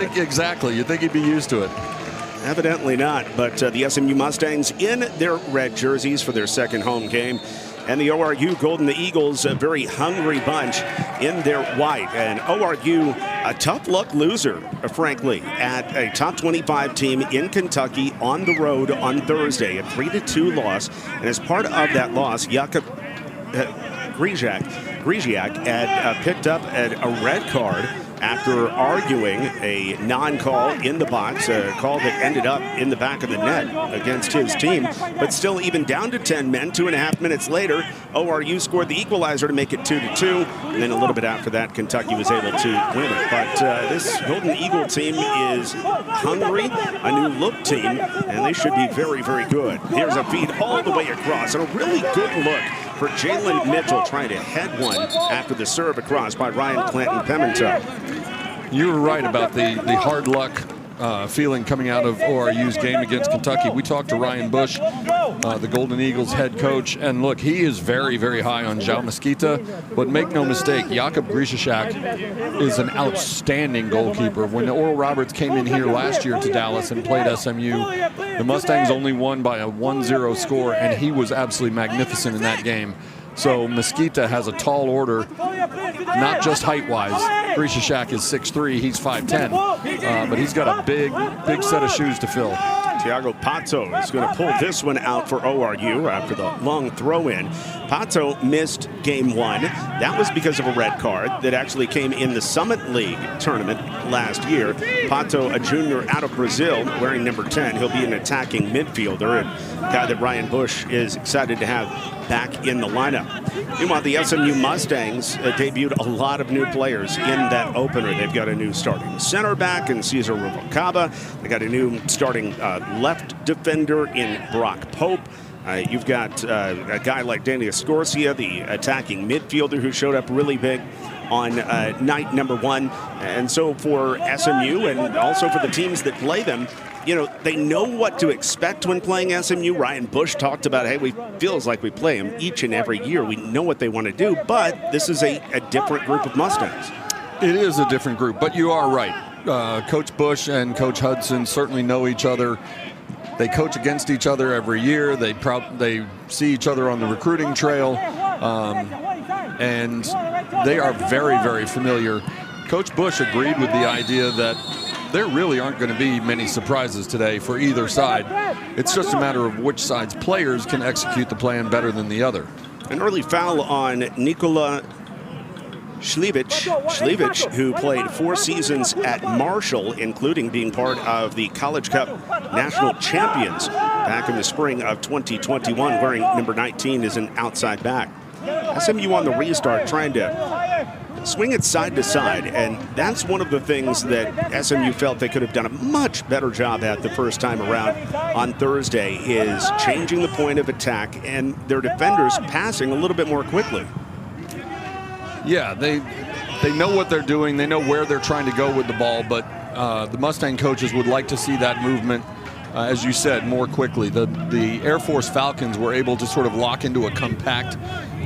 Exactly. You'd think he'd be used to it. Evidently not, but the SMU Mustangs in their red jerseys for their second home game. And the ORU Golden Eagles, a very hungry bunch in their white. And ORU, a tough luck loser, frankly, at a top 25 team in Kentucky on the road on Thursday, a 3-2 loss. And as part of that loss, Jakub Griziak had picked up a red card after arguing a non-call in the box, a call that ended up in the back of the net against his team. But still, even down to 10 men, 2.5 minutes later, ORU scored the equalizer to make it 2-2. And then a little bit after that, Kentucky was able to win it. But this Golden Eagle team is hungry, a new look team, and they should be very, very good. Here's a feed all the way across, and a really good look for Jalen Mitchell, trying to head one after the serve across by Ryan Clanton-Pimentel. You were right about the hard luck feeling coming out of ORU's game against Kentucky. We talked to Ryan Bush, the Golden Eagles head coach, and look, he is very, very high on João Mesquita, but make no mistake, Jakub Griziak is an outstanding goalkeeper. When Oral Roberts came in here last year to Dallas and played SMU, the Mustangs only won by a 1-0 score, and he was absolutely magnificent in that game. So Mesquita has a tall order, not just height-wise. Griziak is 6'3", he's 5'10", but he's got a big set of shoes to fill. Thiago Pato is going to pull this one out for ORU after the long throw-in. Pato missed game one. That was because of a red card that actually came in the Summit League tournament last year. Pato, a junior out of Brazil, wearing number 10. He'll be an attacking midfielder, and a guy that Ryan Bush is excited to have back in the lineup. Meanwhile, the SMU Mustangs debuted a lot of new players in that opener. They've got a new starting center back in Cesar Rubalcaba. They got a new starting left defender in Brock Pope. You've got a guy like Danny Escorcia, the attacking midfielder, who showed up really big on night number one. And so for SMU and also for the teams that play them, you know, they know what to expect when playing SMU. Ryan Bush talked about, hey, we feels like we play them each and every year. We know what they want to do, but this is a different group of Mustangs. It is a different group, but you are right. Coach Bush and Coach Hudson certainly know each other. They coach against each other every year. They see each other on the recruiting trail, and they are very, very familiar. Coach Bush agreed with the idea that there really aren't going to be many surprises today for either side. It's just a matter of which side's players can execute the plan better than the other. An early foul on Nikola Šljivić, who played 4 seasons at Marshall, including being part of the College Cup National Champions back in the spring of 2021, wearing number 19 as an outside back. SMU on the restart trying to swing it side to side, and that's one of the things that SMU felt they could have done a much better job at the first time around on Thursday, is changing the point of attack and their defenders passing a little bit more quickly. Yeah, they know what they're doing. They know where they're trying to go with the ball, but the Mustang coaches would like to see that movement, as you said, more quickly. The Air Force Falcons were able to sort of lock into a compact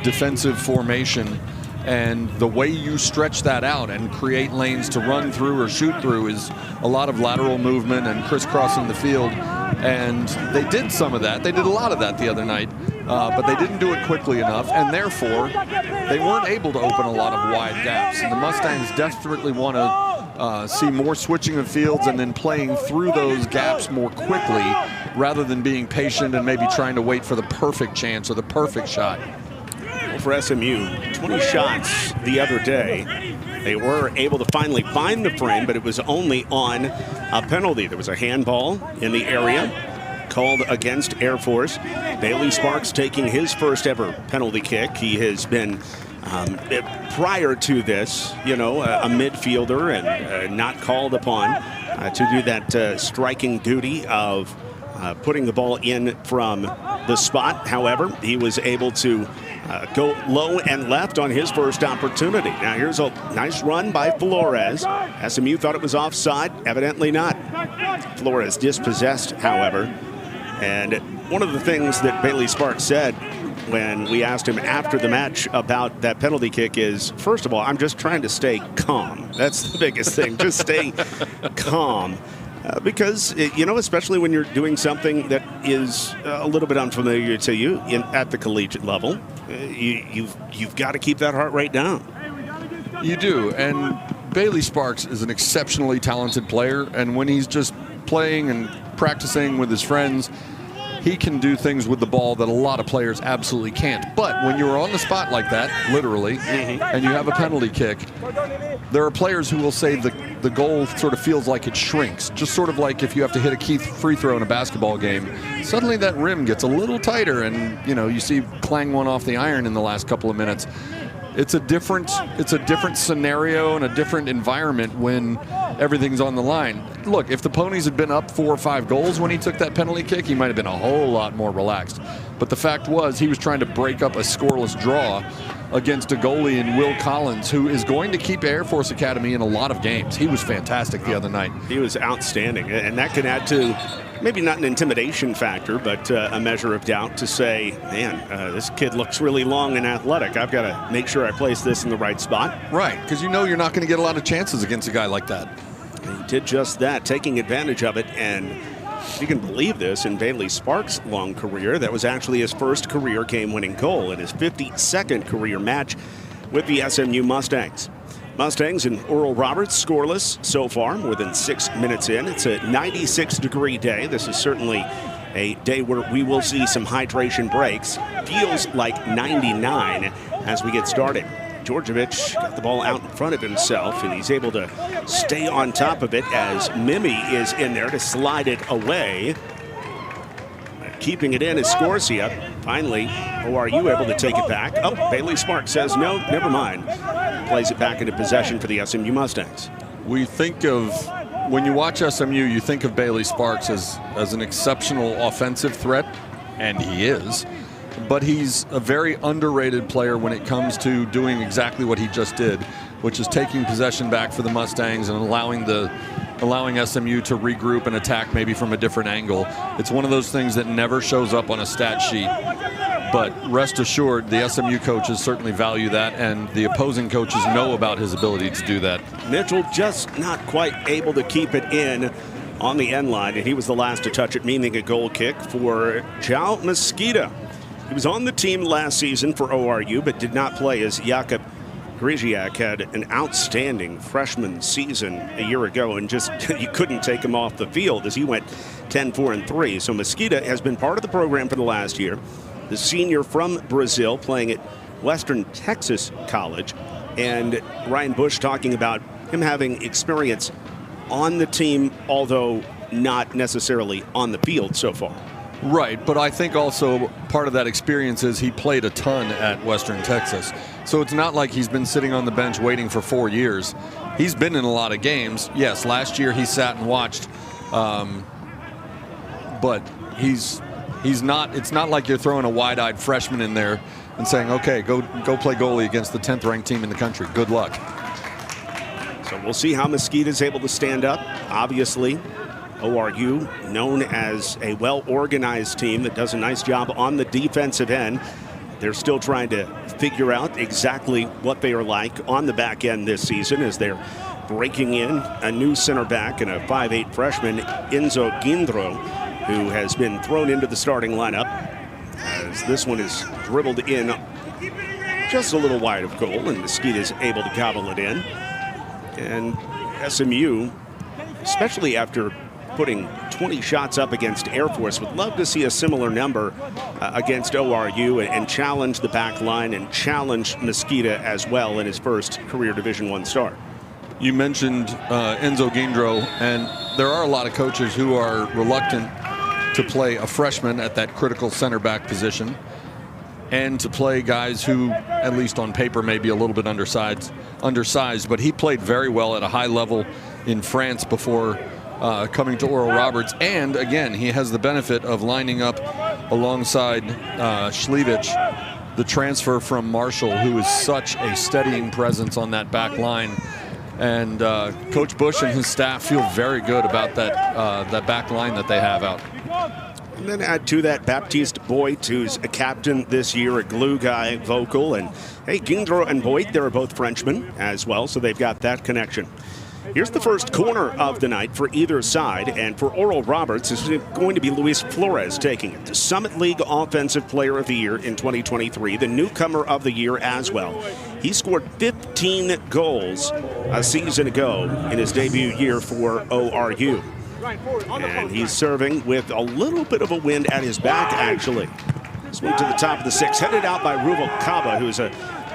defensive formation, and the way you stretch that out and create lanes to run through or shoot through is a lot of lateral movement and crisscrossing the field. And they did some of that. They did a lot of that the other night, but they didn't do it quickly enough, and therefore they weren't able to open a lot of wide gaps. And the Mustangs desperately want to see more switching of fields and then playing through those gaps more quickly rather than being patient and maybe trying to wait for the perfect chance or the perfect shot. Well, for SMU, 20 shots the other day. They were able to finally find the frame, but it was only on a penalty. There was a handball in the area called against Air Force. Bailey Sparks taking his first ever penalty kick. He has been, prior to this, you know, a midfielder and not called upon to do that striking duty of putting the ball in from the spot. However, he was able to go low and left on his first opportunity. Now here's a nice run by Flores. SMU thought it was offside, evidently not. Flores dispossessed, however. And one of the things that Bailey Sparks said when we asked him after the match about that penalty kick is, first of all, I'm just trying to stay calm. That's the biggest thing, just stay calm. Because, especially when you're doing something that is a little bit unfamiliar to you at the collegiate level, you've got to keep that heart rate down. You do, and Bailey Sparks is an exceptionally talented player, and when he's just playing and practicing with his friends, he can do things with the ball that a lot of players absolutely can't. But when you're on the spot like that, literally, and you have a penalty kick, there are players who will say the goal sort of feels like it shrinks. Just sort of like if you have to hit a key free throw in a basketball game, suddenly that rim gets a little tighter, and you see clang one off the iron in the last couple of minutes. It's a different scenario and a different environment when everything's on the line. Look, if the Ponies had been up 4 or 5 goals when he took that penalty kick, he might have been a whole lot more relaxed. But the fact was, he was trying to break up a scoreless draw against a goalie in Will Collins, who is going to keep Air Force Academy in a lot of games. He was fantastic the other night. He was outstanding, and that can add to maybe not an intimidation factor, but a measure of doubt to say, man, this kid looks really long and athletic. I've got to make sure I place this in the right spot. Right, because you're not going to get a lot of chances against a guy like that. He did just that, taking advantage of it, and if you can believe this, in Bailey Sparks' long career, that was actually his first career game-winning goal in his 52nd career match with the SMU Mustangs. Mustangs and Oral Roberts scoreless so far, more than 6 minutes in. It's a 96-degree day. This is certainly a day where we will see some hydration breaks. Feels like 99 as we get started. Djordjevic got the ball out in front of himself, and he's able to stay on top of it as Mimi is in there to slide it away. Keeping it in is Scorsia. Finally, ORU able to take it back. Oh, Bailey Sparks says no, never mind. Plays it back into possession for the SMU Mustangs. We think of, when you watch SMU, you think of Bailey Sparks as an exceptional offensive threat, and he is. But he's a very underrated player when it comes to doing exactly what he just did, which is taking possession back for the Mustangs and allowing SMU to regroup and attack maybe from a different angle. It's one of those things that never shows up on a stat sheet. But rest assured, the SMU coaches certainly value that, and the opposing coaches know about his ability to do that. Mitchell just not quite able to keep it in on the end line, and he was the last to touch it, meaning a goal kick for João Mesquita. He was on the team last season for ORU, but did not play as Jakub Griziak had an outstanding freshman season a year ago, and just you couldn't take him off the field as he went 10-4-3. So Mesquita has been part of the program for the last year. The senior from Brazil, playing at Western Texas College, and Ryan Bush talking about him having experience on the team, although not necessarily on the field so far. Right, but I think also part of that experience is he played a ton at Western Texas. So it's not like he's been sitting on the bench waiting for 4 years. He's been in a lot of games. Yes, last year he sat and watched, but he's not. It's not like you're throwing a wide-eyed freshman in there and saying, "Okay, go play goalie against the 10th ranked team in the country. Good luck." So we'll see how Mesquita is able to stand up. Obviously, ORU, known as a well-organized team that does a nice job on the defensive end. They're still trying to figure out exactly what they are like on the back end this season as they're breaking in a new center back and a 5'8" freshman, Enzo Guindro, who has been thrown into the starting lineup as this one is dribbled in just a little wide of goal, and Mesquita is able to gobble it in. And SMU, especially after putting 20 shots up against Air Force, would love to see a similar number against ORU and challenge the back line and challenge Mesquita as well in his first career Division I start. You mentioned Enzo Guindro, and there are a lot of coaches who are reluctant to play a freshman at that critical center back position and to play guys who, at least on paper, may be a little bit undersized, but he played very well at a high level in France before coming to Oral Roberts, and again, he has the benefit of lining up alongside Šljivić, the transfer from Marshall, who is such a steadying presence on that back line. And Coach Bush and his staff feel very good about that back line that they have out. And then add to that Baptiste Boyd, who's a captain this year, a glue guy, vocal. And hey, Guindreau and Boyd, they're both Frenchmen as well, so they've got that connection. Here's the first corner of the night for either side, and for Oral Roberts, it's going to be Luis Flores taking it. The Summit League Offensive Player of the Year in 2023, the newcomer of the year as well. He scored 15 goals a season ago in his debut year for ORU. And he's serving with a little bit of a wind at his back, actually. This one to the top of the six, headed out by Ruvalcaba, who's a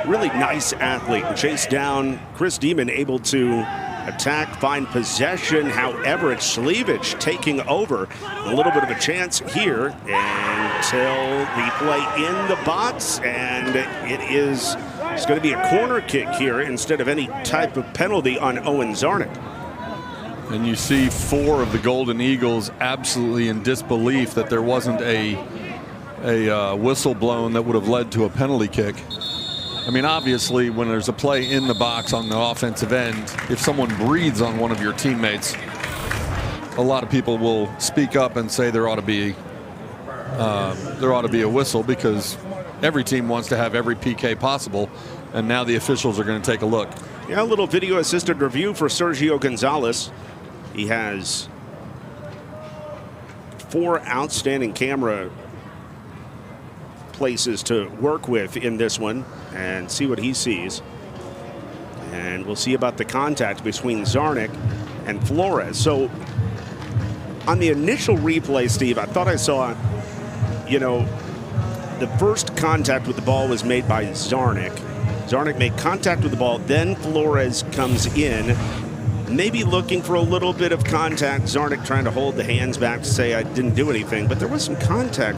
really nice athlete, and chased down Chris Demon, able to attack, find possession. However, it's Slivich taking over. A little bit of a chance here until the play in the box, and it's going to be a corner kick here instead of any type of penalty on Owen Zarnik. And you see 4 of the Golden Eagles absolutely in disbelief that there wasn't a whistle blown that would have led to a penalty kick. I mean, obviously, when there's a play in the box on the offensive end, if someone breathes on one of your teammates, a lot of people will speak up and say there ought to be a whistle, because every team wants to have every PK possible, and now the officials are going to take a look. Yeah, a little video assisted review for Sergio Gonzalez. He has 4 outstanding camera places to work with in this one, and see what he sees. And we'll see about the contact between Zarnik and Flores. So on the initial replay, Steve, I thought I saw, the first contact with the ball was made by Zarnik. Zarnik made contact with the ball, then Flores comes in, maybe looking for a little bit of contact. Zarnik trying to hold the hands back to say I didn't do anything, but there was some contact.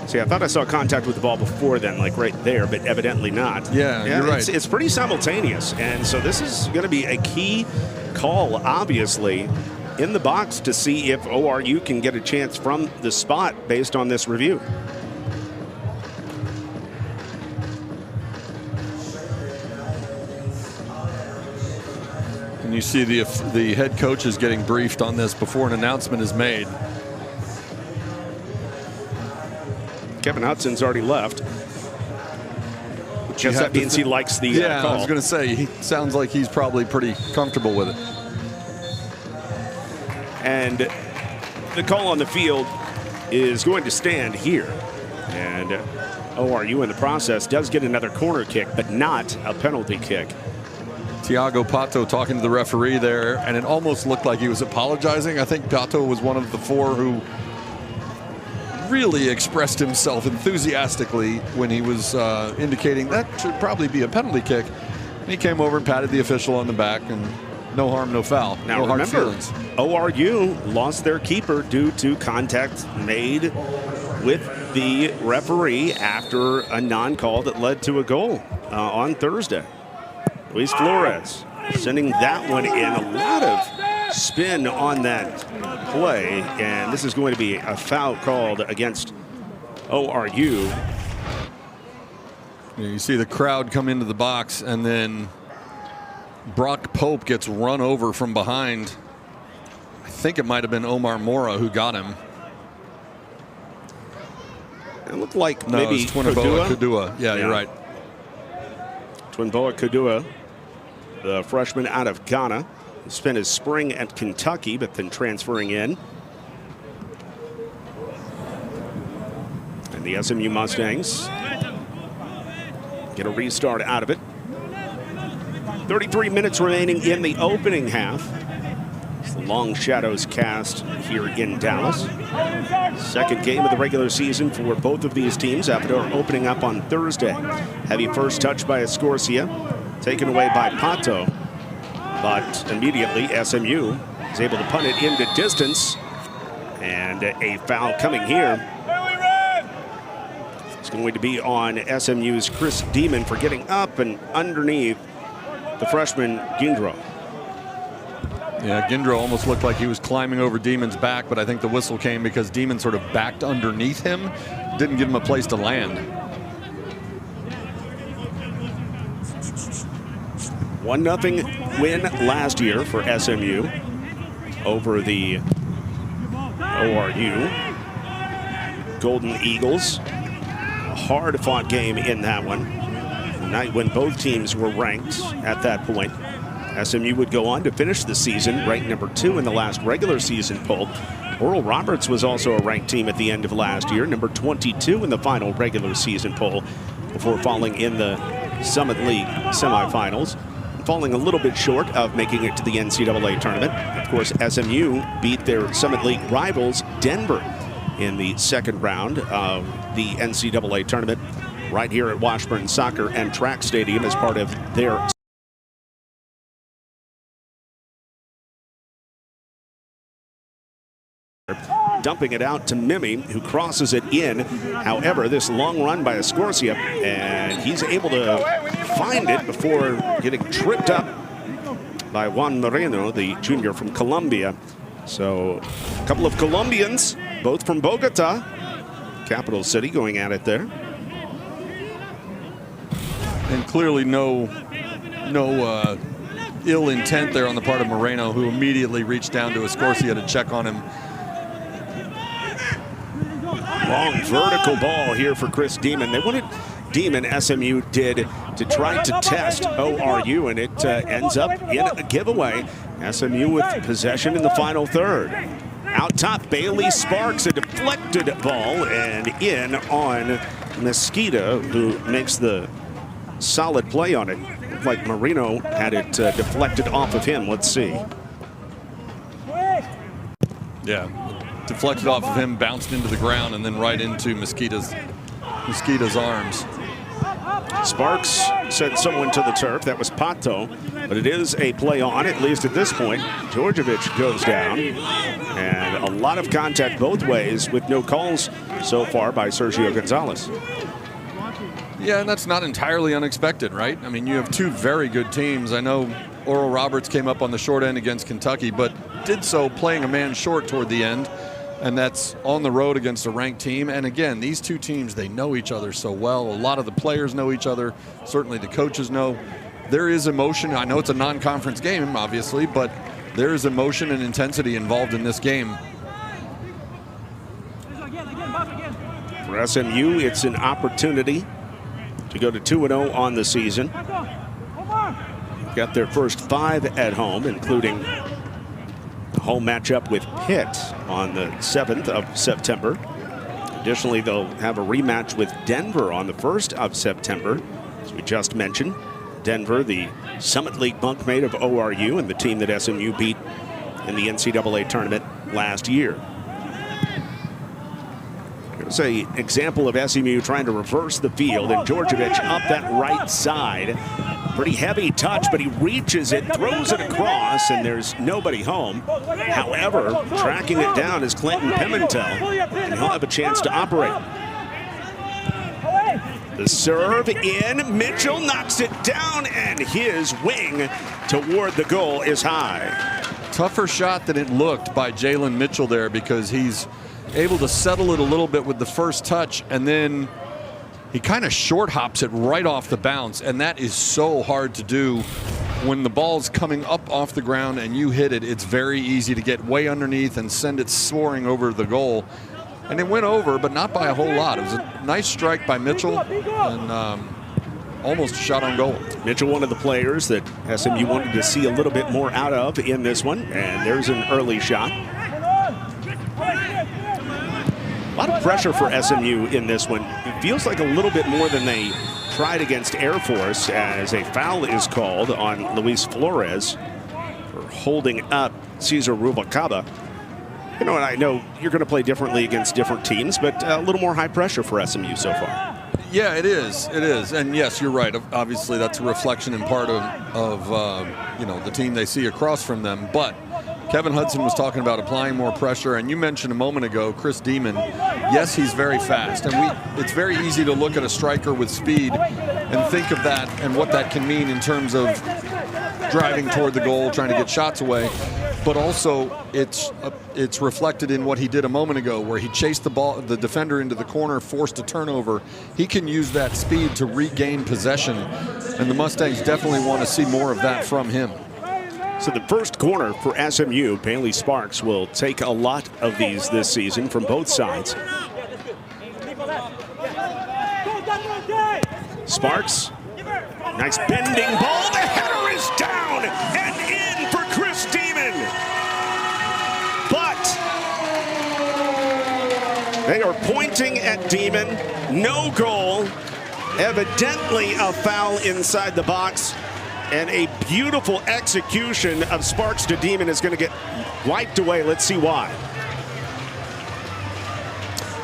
See, I thought I saw contact with the ball before then, like right there, but evidently not. Yeah, you're right. It's pretty simultaneous, and so this is going to be a key call, obviously, in the box to see if ORU can get a chance from the spot based on this review. And you see the head coach is getting briefed on this before an announcement is made. Kevin Hudson's already left. Guess that means he likes the call. I was going to say, he sounds like he's probably pretty comfortable with it. And the call on the field is going to stand here. And ORU in the process does get another corner kick, but not a penalty kick. Tiago Pato talking to the referee there, and it almost looked like he was apologizing. I think Pato was one of the 4 who really expressed himself enthusiastically when he was indicating that should probably be a penalty kick. And he came over and patted the official on the back, and no harm, no foul. Now no hard remember, feelings. ORU lost their keeper due to contact made with the referee after a non-call that led to a goal on Thursday. Luis Flores sending that one in. A lot of spin on that play, and this is going to be a foul called against ORU. You see the crowd come into the box, and then Brock Pope gets run over from behind. I think it might have been Omar Mora who got him. It looked like no, maybe Kudua. Yeah, you're right. Twinboa Kudua, the freshman out of Ghana, who spent his spring at Kentucky, but then transferring in. And the SMU Mustangs get a restart out of it. 33 minutes remaining in the opening half. As the long shadows cast here in Dallas. Second game of the regular season for both of these teams after opening up on Thursday. Heavy first touch by Escorcia, taken away by Pato. But immediately SMU is able to punt it into distance. And a foul coming here. It's going to be on SMU's Chris Demon for getting up and underneath the freshman Guindreau. Yeah, Guindreau almost looked like he was climbing over Demon's back, but I think the whistle came because Demon sort of backed underneath him, didn't give him a place to land. 1-0 win last year for SMU over the ORU Golden Eagles. A hard-fought game in that one. A night when both teams were ranked at that point. SMU would go on to finish the season ranked number 2 in the last regular season poll. Oral Roberts was also a ranked team at the end of last year, number 22 in the final regular season poll, before falling in the Summit League semifinals, falling a little bit short of making it to the NCAA tournament. Of course, SMU beat their Summit League rivals, Denver, in the second round of the NCAA tournament right here at Washburn Soccer and Track Stadium as part of their dumping it out to Mimi, who crosses it in. However, this long run by Escorcia, and he's able to find it before getting tripped up by Juan Moreno, the junior from Colombia. So a couple of Colombians, both from Bogota, capital city, going at it there. And clearly no ill intent there on the part of Moreno, who immediately reached down to Escorcia to check on him. Long vertical ball here for Chris Demon. They wanted Demon, SMU did, to try to test ORU, and it ends up in a giveaway. SMU with possession in the final third. Out top, Bailey Sparks, a deflected ball, and in on Mesquita, who makes the solid play on it. Looked like Marino had it deflected off of him. Let's see. Yeah. Deflected off of him, bounced into the ground, and then right into Mesquita's arms. Sparks sent someone to the turf. That was Pato, but it is a play on, at least at this point. Djordjevic goes down, and a lot of contact both ways with no calls so far by Sergio Gonzalez. Yeah, and that's not entirely unexpected, right? I mean, you have two very good teams. I know Oral Roberts came up on the short end against Kentucky, but did so playing a man short toward the end. And that's on the road against a ranked team. And again, these two teams, they know each other so well. A lot of the players know each other. Certainly the coaches know. There is emotion. I know it's a non-conference game, obviously, but there is emotion and intensity involved in this game. For SMU, it's an opportunity to go to 2-0 on the season. Got their first 5 at home, including home matchup with Pitt on the 7th of September. Additionally, they'll have a rematch with Denver on the 1st of September. As we just mentioned, Denver, the Summit League bunkmate of ORU and the team that SMU beat in the NCAA tournament last year. Here's an example of SMU trying to reverse the field, and Djordjevic up that right side. Pretty heavy touch, but he reaches it, throws it across, and there's nobody home. However, tracking it down is Clinton Pimentel, and he'll have a chance to operate. The serve in, Mitchell knocks it down, and his wing toward the goal is high. Tougher shot than it looked by Jalen Mitchell there, because he's able to settle it a little bit with the first touch, and then he kind of short hops it right off the bounce, and that is so hard to do. When the ball's coming up off the ground and you hit it, it's very easy to get way underneath and send it soaring over the goal. And it went over, but not by a whole lot. It was a nice strike by Mitchell, and almost a shot on goal. Mitchell, one of the players that SMU wanted to see a little bit more out of in this one, and there's an early shot. A lot of pressure for SMU in this one. It feels like a little bit more than they tried against Air Force, as a foul is called on Luis Flores for holding up Cesar Rubalcaba. You know, and I know you're going to play differently against different teams, but a little more high pressure for SMU so far. Yeah, it is. It is. And yes, you're right. Obviously, that's a reflection in part of you know, the team they see across from them. But Kevin Hudson was talking about applying more pressure, and you mentioned a moment ago Chris Demon. Yes, he's very fast, and it's very easy to look at a striker with speed and think of that and what that can mean in terms of driving toward the goal, trying to get shots away. but also it's reflected in what he did a moment ago, where he chased the defender into the corner, forced a turnover. He can use that speed to regain possession, and the Mustangs definitely want to see more of that from him. So the first corner for SMU, Bailey Sparks will take a lot of these this season from both sides. Sparks, nice bending ball. The header is down and in for Chris Demon. But they are pointing at Demon. No goal. Evidently a foul inside the box. And a beautiful execution of Sparks to Demon is going to get wiped away. Let's see why.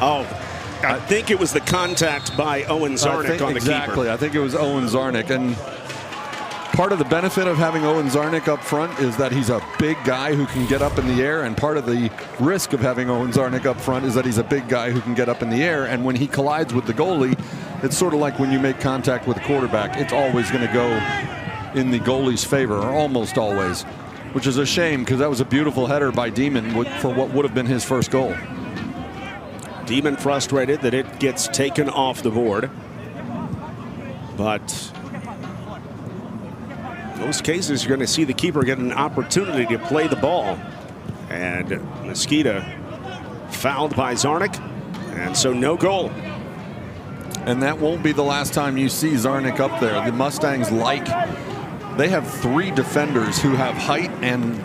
Oh, I think it was the contact by Owen Zarnik on the exactly. keeper. I think it was Owen Zarnik. And part of the benefit of having Owen Zarnik up front is that he's a big guy who can get up in the air. And part of the risk of having Owen Zarnik up front is that he's a big guy who can get up in the air. And when he collides with the goalie, it's sort of like when you make contact with a quarterback. It's always going to go in the goalie's favor, or almost always, which is a shame because that was a beautiful header by Demon for what would have been his first goal. Demon frustrated that it gets taken off the board. But in most cases, you're going to see the keeper get an opportunity to play the ball. And Mosqueda fouled by Zarnik, and so no goal. And that won't be the last time you see Zarnik up there. The Mustangs they have 3 defenders who have height and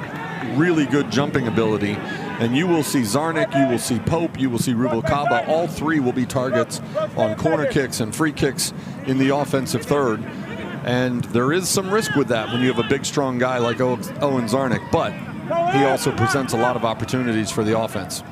really good jumping ability. And you will see Zarnik, you will see Pope, you will see Rubalcaba. All 3 will be targets on corner kicks and free kicks in the offensive third. And there is some risk with that when you have a big, strong guy like Owen Zarnik. But he also presents a lot of opportunities for the offense.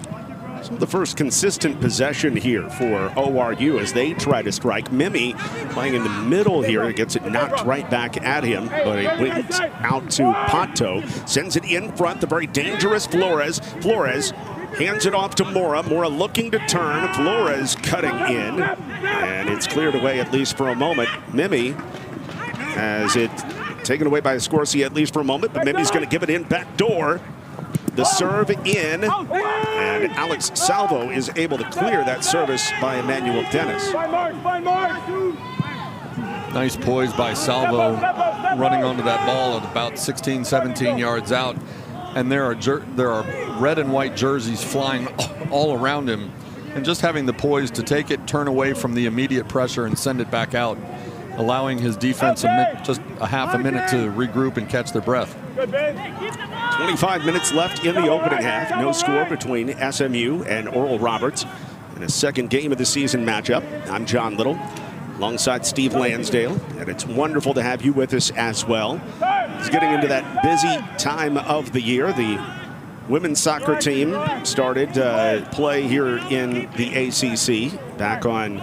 So the first consistent possession here for ORU as they try to strike. Mimi playing in the middle here, gets it knocked right back at him, but it went out to Pato, sends it in front, the very dangerous Flores. Flores hands it off to Mora. Mora looking to turn, Flores cutting in, and it's cleared away at least for a moment. Mimi has it taken away by Scorsi at least for a moment, but Mimi's going to give it in back door. The serve in, and Alex Salvo is able to clear that service by Emmanuel Dennis. Nice poise by Salvo, running onto that ball at about 16, 17 yards out. And there are red and white jerseys flying all around him. And just having the poise to take it, turn away from the immediate pressure and send it back out, allowing his defense just a half a minute to regroup and catch their breath. 25 minutes left in the opening half. No score between SMU and Oral Roberts in a second game of the season matchup. I'm John Little alongside Steve Lansdale, and it's wonderful to have you with us as well. It's getting into that busy time of the year. The women's soccer team started play here in the ACC back on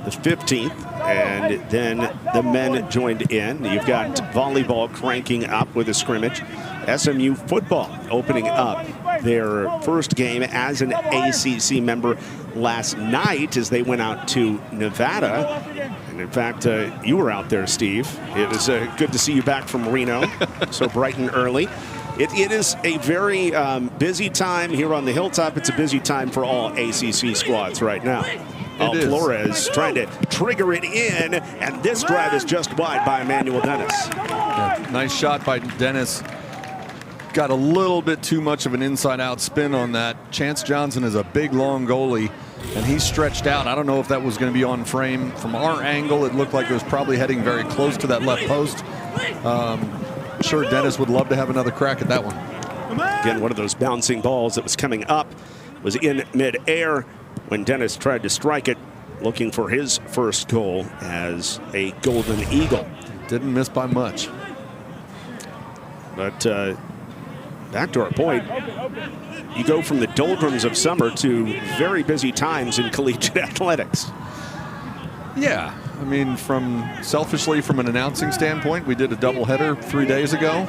the 15th. And then the men joined in. You've got volleyball cranking up with a scrimmage. SMU football opening up their first game as an ACC member last night as they went out to Nevada. And in fact, you were out there, Steve. It was good to see you back from Reno, so bright and early. It is a very busy time here on the Hilltop. It's a busy time for all ACC squads right now. Flores trying to trigger it in, and this drive is just wide by Emmanuel Dennis. Yeah, nice shot by Dennis. Got a little bit too much of an inside-out spin on that. Chance Johnson is a big, long goalie, and he's stretched out. I don't know if that was going to be on frame. From our angle, it looked like it was probably heading very close to that left post. Sure, Dennis would love to have another crack at that one. Again, one of those bouncing balls that was coming up was in midair when Dennis tried to strike it, looking for his first goal as a Golden Eagle. Didn't miss by much. But back to our point, you go from the doldrums of summer to very busy times in collegiate athletics. Yeah, I mean, selfishly from an announcing standpoint, we did a doubleheader 3 days ago.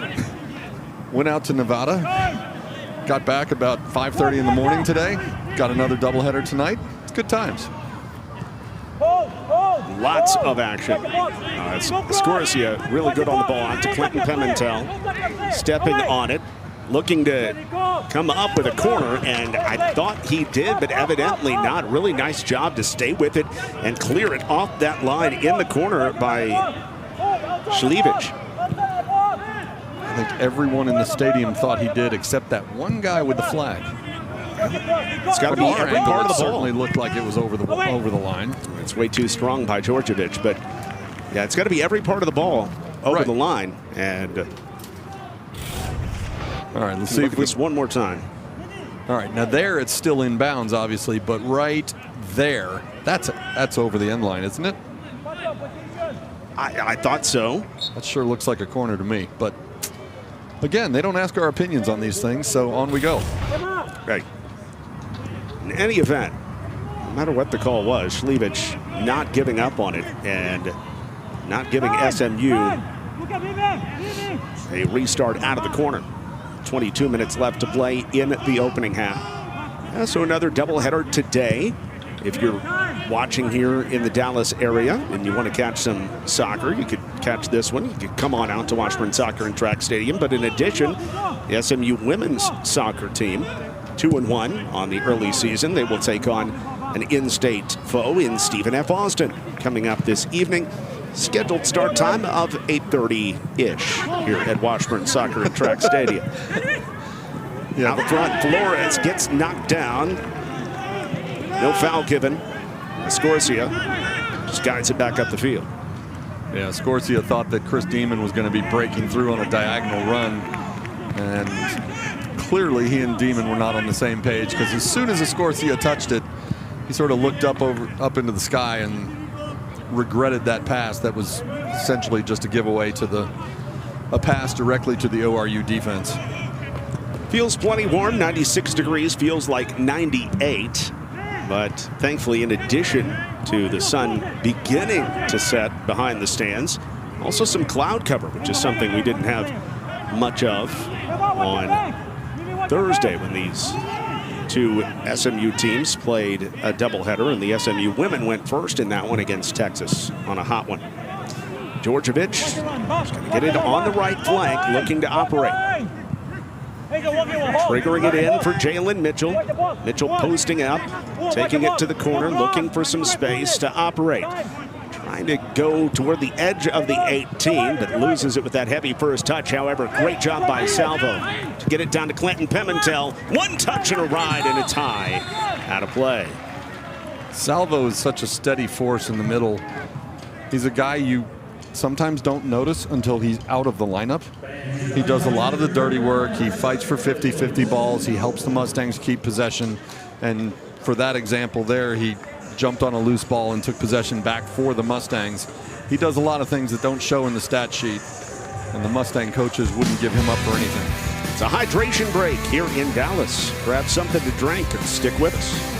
Went out to Nevada, got back about 5:30 in the morning today. Got another doubleheader tonight. It's good times. Lots of action. Scorsia really good on the ball. On to Clinton Pimentel. Stepping on it. looking to come up with a corner, and I thought he did, but evidently not. Really nice job to stay with it and clear it off that line in the corner by Slivich. I think everyone in the stadium thought he did except that one guy with the flag. It's got to be every part of the ball. Certainly looked like it was over the line. It's way too strong by Djordjevic, but yeah, it's got to be every part of the ball over the line. And all right, let's see if this one more time. All right, now there it's still in bounds, obviously, but right there, that's over the end line, isn't it? I thought so. That sure looks like a corner to me, but again, they don't ask our opinions on these things, so on we go. Right. In any event, no matter what the call was, Slivich not giving up on it and not giving SMU a restart out of the corner. 22 minutes left to play in the opening half. So another doubleheader today. If you're watching here in the Dallas area and you want to catch some soccer, you could catch this one. You could come on out to Washburn Soccer and Track Stadium. But in addition, the SMU women's soccer team, 2-1 on the early season. They will take on an in-state foe in Stephen F. Austin coming up this evening. Scheduled start time of 8:30-ish here at Washburn Soccer and Track Stadium. Out front, Flores gets knocked down. No foul given. Scorsia just guides it back up the field. Yeah, Scorsia thought that Chris Demon was going to be breaking through on a diagonal run, and clearly he and Demon were not on the same page, because as soon as Scorsia touched it, he sort of looked up into the sky and regretted that pass. That was essentially just a giveaway to a pass directly to the ORU defense. Feels plenty warm, 96 degrees, feels like 98. But thankfully, in addition to the sun beginning to set behind the stands, also some cloud cover, which is something we didn't have much of on Thursday when these two SMU teams played a doubleheader, and the SMU women went first in that one against Texas on a hot one. Djordjevic is going to get it on the right flank, looking to operate. Triggering it in for Jalen Mitchell. Mitchell posting up, taking it to the corner, looking for some space to operate. Trying to go toward the edge of the 18, but loses it with that heavy first touch. However, great job by Salvo to get it down to Clinton Pimentel. One touch and a ride, and it's high. Out of play. Salvo is such a steady force in the middle. He's a guy you sometimes don't notice until he's out of the lineup. He does a lot of the dirty work. He fights for 50-50 balls. He helps the Mustangs keep possession. And for that example there, he jumped on a loose ball and took possession back for the Mustangs. He does a lot of things that don't show in the stat sheet, and the Mustang coaches wouldn't give him up for anything. It's a hydration break here in Dallas. Grab something to drink and stick with us.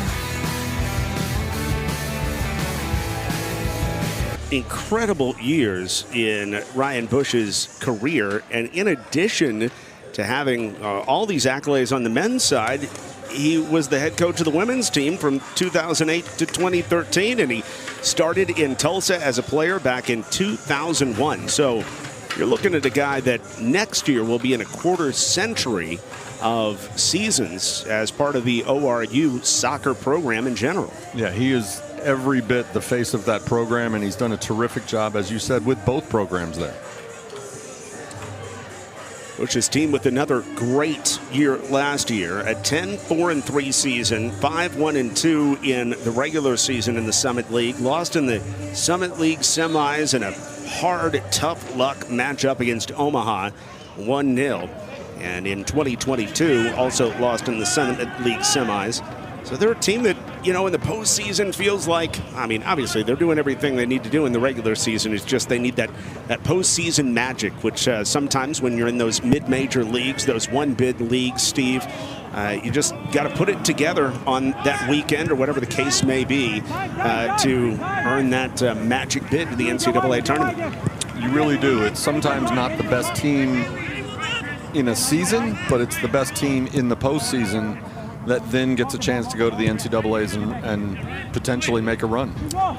Incredible years in Ryan Bush's career, and in addition to having all these accolades on the men's side, he was the head coach of the women's team from 2008 to 2013, and he started in Tulsa as a player back in 2001. So you're looking at a guy that next year will be in a quarter century of seasons as part of the ORU soccer program in general. Yeah, he is every bit the face of that program, and he's done a terrific job, as you said, with both programs there. Bush's team with another great year last year, a 10-4-3 season, 5-1-2 in the regular season in the Summit League, lost in the Summit League semis in a hard, tough luck matchup against Omaha, 1-0. And in 2022, also lost in the Summit League semis. So they're a team that, you know, in the postseason feels like, I mean, obviously they're doing everything they need to do in the regular season. It's just they need that postseason magic, which sometimes when you're in those mid-major leagues, those one-bid leagues, Steve, you just got to put it together on that weekend or whatever the case may be to earn that magic bid to the NCAA tournament. You really do. It's sometimes not the best team in a season, but it's the best team in the postseason that then gets a chance to go to the NCAAs and potentially make a run.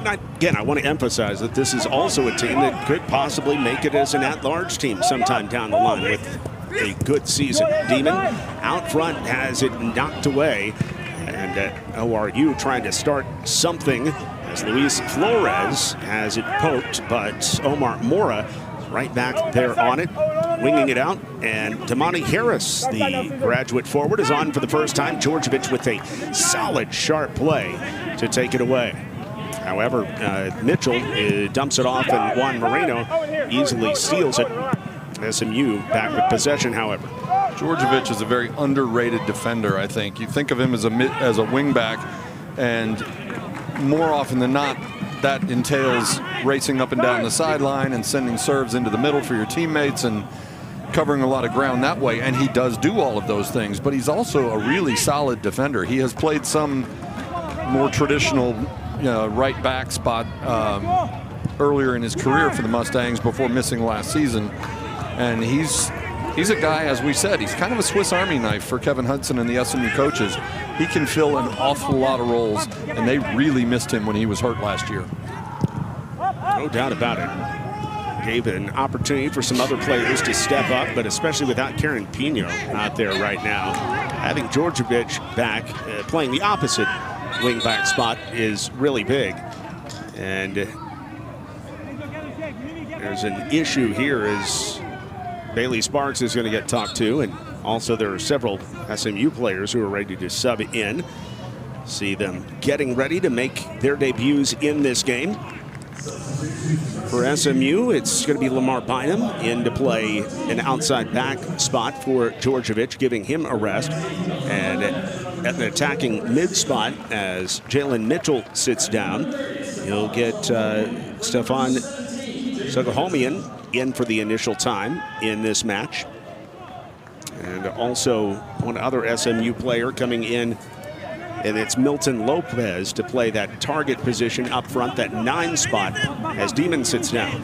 Again, I want to emphasize that this is also a team that could possibly make it as an at-large team sometime down the line with a good season. Demon out front has it knocked away. And ORU trying to start something as Luis Flores has it poked, but Omar Mora right back there on it, winging it out. And Damani Harris, the graduate forward, is on for the first time. Djordjevic with a solid, sharp play to take it away. However, Mitchell dumps it off, and Juan Moreno easily steals it. SMU back with possession, however. Djordjevic is a very underrated defender, I think. You think of him as a wing back, and more often than not, that entails racing up and down the sideline and sending serves into the middle for your teammates and covering a lot of ground that way. And he does do all of those things, but he's also a really solid defender. He has played some more traditional right back spot earlier in his career for the Mustangs before missing last season. And he's a guy, as we said, he's kind of a Swiss Army knife for Kevin Hudson and the SMU coaches. He can fill an awful lot of roles, and they really missed him when he was hurt last year. No doubt about it. Gave an opportunity for some other players to step up, but especially without Karen Pino out there right now. Having Djordjevic back playing the opposite wing back spot is really big. And there's an issue here as Bailey Sparks is going to get talked to, and also there are several SMU players who are ready to sub in. See them getting ready to make their debuts in this game. For SMU, it's going to be Lamar Bynum in to play an outside back spot for Djordjevic, giving him a rest. And at an attacking mid spot, as Jalen Mitchell sits down, you'll get Stefan Sugahomian in for the initial time in this match. And also one other SMU player coming in, and it's Milton Lopez to play that target position up front, that 9 spot, as Demon sits down.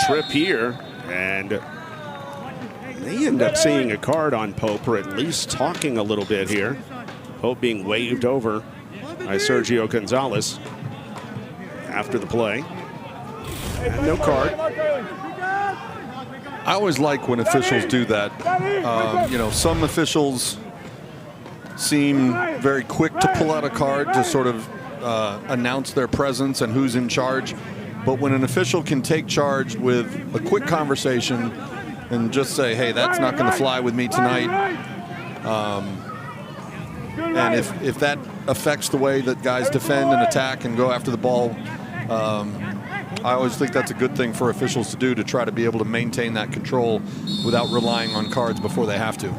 Trip here, and they end up seeing a card on Pope, or at least talking a little bit here. Pope being waved over by Sergio Gonzalez after the play. And no card. I always like when officials do that. Some officials seem very quick to pull out a card to sort of announce their presence and who's in charge. But when an official can take charge with a quick conversation and just say, hey, that's not going to fly with me tonight. And if that affects the way that guys defend and attack and go after the ball, I always think that's a good thing for officials to do, to try to be able to maintain that control without relying on cards before they have to.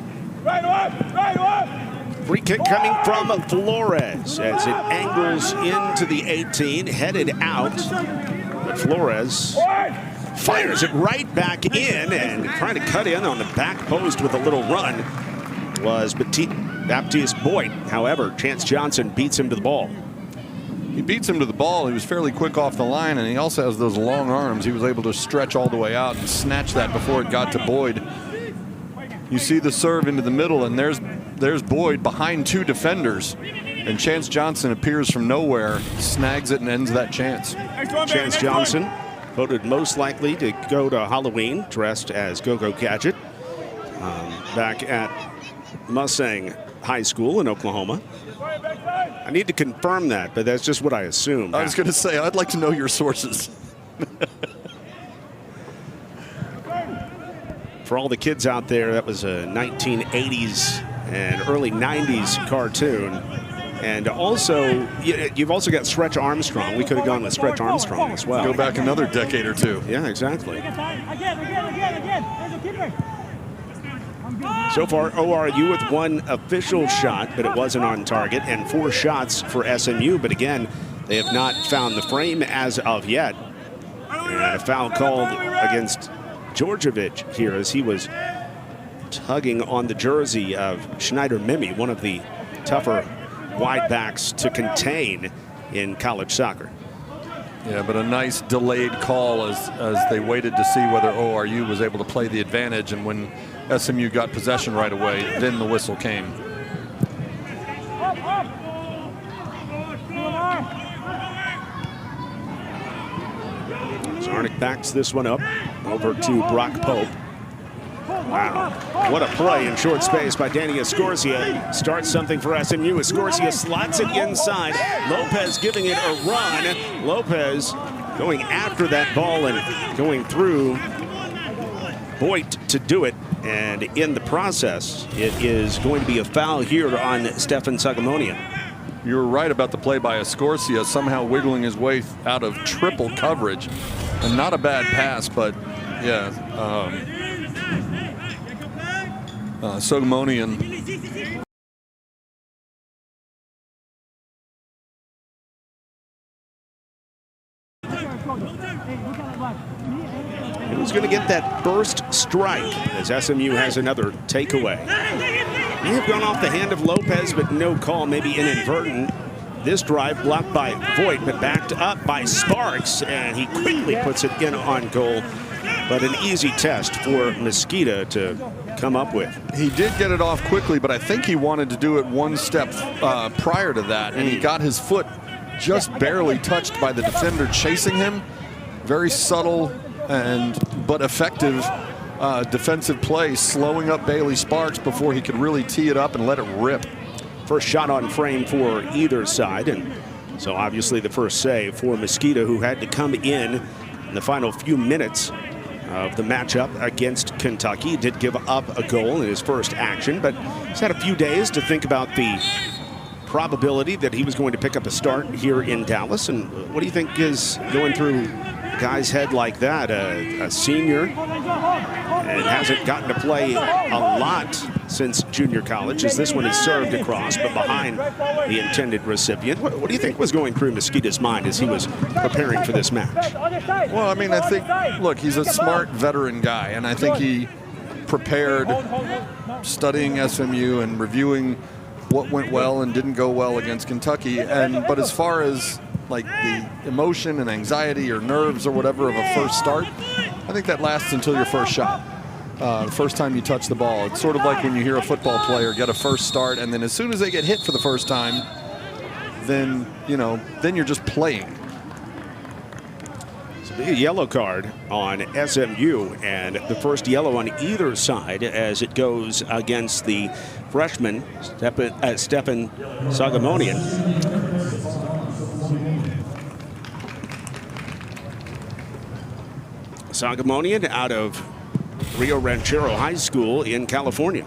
Free kick coming from Flores as it angles into the 18, headed out. But Flores fires it right back in, and trying to cut in on the back post with a little run was Baptiste Boyd. However, Chance Johnson beats him to the ball. He beats him to the ball. He was fairly quick off the line, and he also has those long arms. He was able to stretch all the way out and snatch that before it got to Boyd. You see the serve into the middle, and there's Boyd behind 2 defenders. And Chance Johnson appears from nowhere, snags it, and ends that chance. Chance Johnson voted most likely to go to Halloween dressed as Go-Go Gadget back at Mustang High School in Oklahoma. I need to confirm that, but that's just what I assume. I was going to say, I'd like to know your sources. For all the kids out there, that was a 1980s and early 90s cartoon. And also, you've also got Stretch Armstrong. We could have gone with Stretch Armstrong as well. Go back another decade or two. Yeah, exactly. So far, ORU with 1 official shot, but it wasn't on target, and 4 shots for SMU. But again, they have not found the frame as of yet. And a foul called against Djordjevic here as he was tugging on the jersey of Schneider Mimi, one of the tougher wide backs to contain in college soccer. Yeah, but a nice delayed call as they waited to see whether ORU was able to play the advantage, and when SMU got possession right away, then the whistle came. Zarnik backs this one up over to Brock Pope. Wow, what a play in short space by Danny Escorcia. Starts something for SMU. Escorcia slots it inside. Lopez giving it a run. Lopez going after that ball and going through Boyd to do it. And in the process, it is going to be a foul here on Stefan Sagamonian. You were right about the play by Escorcia, somehow wiggling his way out of triple coverage. And not a bad pass, but yeah. Sagamonian. He was going to get that first strike as SMU has another takeaway. May have gone off the hand of Lopez, but no call, maybe inadvertent. This drive blocked by Voigt, but backed up by Sparks, and he quickly puts it in on goal. But an easy test for Mosquito to come up with. He did get it off quickly, but I think he wanted to do it one step prior to that, and he got his foot just barely touched by the defender chasing him. Very subtle but effective defensive play, slowing up Bailey Sparks before he could really tee it up and let it rip. First shot on frame for either side, and so obviously the first save for Mosquito, who had to come in the final few minutes of the matchup against Kentucky. He did give up a goal in his first action, but he's had a few days to think about the probability that he was going to pick up a start here in Dallas. And what do you think is going through a guy's head like that? A senior and hasn't gotten to play a lot since junior college, as this one is served across but behind the intended recipient. What do you think was going through Mosquito's mind as he was preparing for this match? Well, I mean, I think, look, he's a smart veteran guy, and I think he prepared studying SMU and reviewing what went well and didn't go well against Kentucky. But as far as like the emotion and anxiety or nerves or whatever of a first start, I think that lasts until your first shot. The first time you touch the ball. It's sort of like when you hear a football player get a first start, and then as soon as they get hit for the first time, then you're just playing. So a yellow card on SMU, and the first yellow on either side as it goes against the freshman Stefan Sagamonian. Sagamonian out of Rio Ranchero High School in California.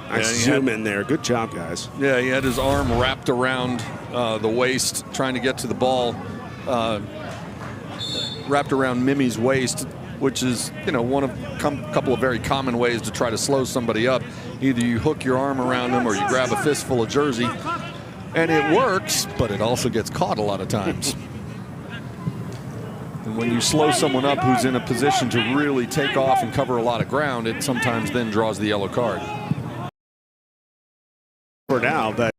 Nice zoom in there. Good job, guys. Yeah, he had his arm wrapped around the waist, trying to get to the ball, wrapped around Mimi's waist, which is, one of a couple of very common ways to try to slow somebody up. Either you hook your arm around them or you grab a fistful of jersey, and it works, but it also gets caught a lot of times. And when you slow someone up who's in a position to really take off and cover a lot of ground, it sometimes then draws the yellow card. For now, but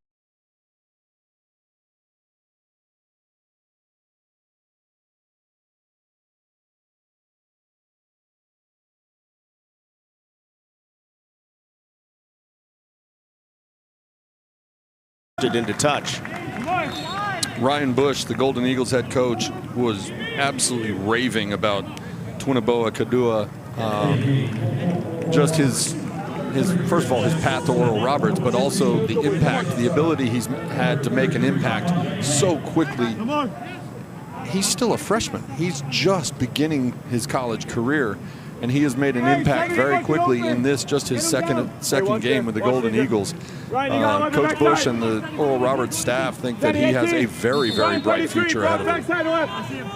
into touch. Ryan Bush, the Golden Eagles head coach, was absolutely raving about Twinaboa Kadua. Just his first of all, his path to Oral Roberts, but also the impact, the ability he's had to make an impact so quickly. He's still a freshman. He's just beginning his college career, and he has made an impact very quickly in this, just his second game with the Golden Eagles. Coach Bush and the Oral Roberts staff think that he has a very, very bright future ahead of him.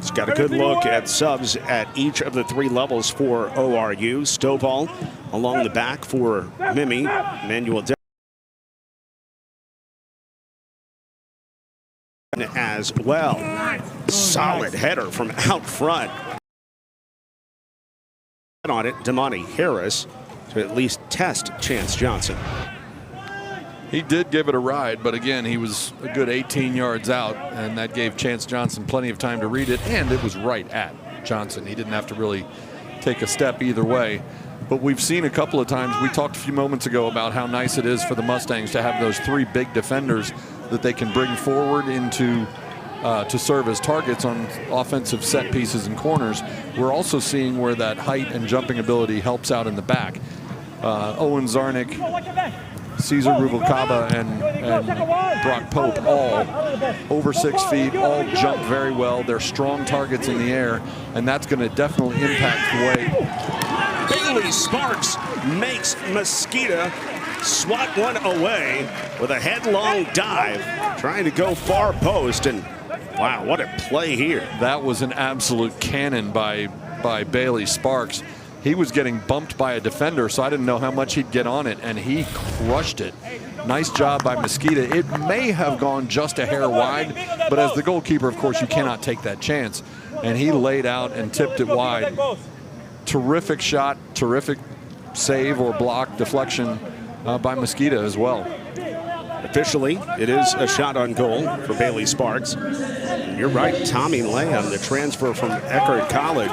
He's got a good look at subs at each of the three levels for ORU. Stovall along the back for Mimi. Manuel as well. Solid header from out front. On it, Damani Harris to at least test Chance Johnson. He did give it a ride, but again, he was a good 18 yards out, and that gave Chance Johnson plenty of time to read it, and it was right at Johnson. He didn't have to really take a step either way. But we've seen a couple of times, we talked a few moments ago about how nice it is for the Mustangs to have those three big defenders that they can bring forward into to serve as targets on offensive set pieces and corners. We're also seeing where that height and jumping ability helps out in the back. Owen Zarnik, Cesar Rubalcaba, and Brock Pope all over 6 feet, all jump very well. They're strong targets in the air, and that's going to definitely impact the way. Bailey Sparks makes Mosqueda swat one away with a headlong dive, trying to go far post, and wow, what a play here. That was an absolute cannon by Bailey Sparks. He was getting bumped by a defender, so I didn't know how much he'd get on it, and he crushed it. Nice job by Mosqueda. It may have gone just a hair wide, but as the goalkeeper, of course, you cannot take that chance. And he laid out and tipped it wide. Terrific shot, terrific save or block deflection by Mosqueda as well. Officially, it is a shot on goal for Bailey Sparks. You're right, Tommy Lamb, the transfer from Eckerd College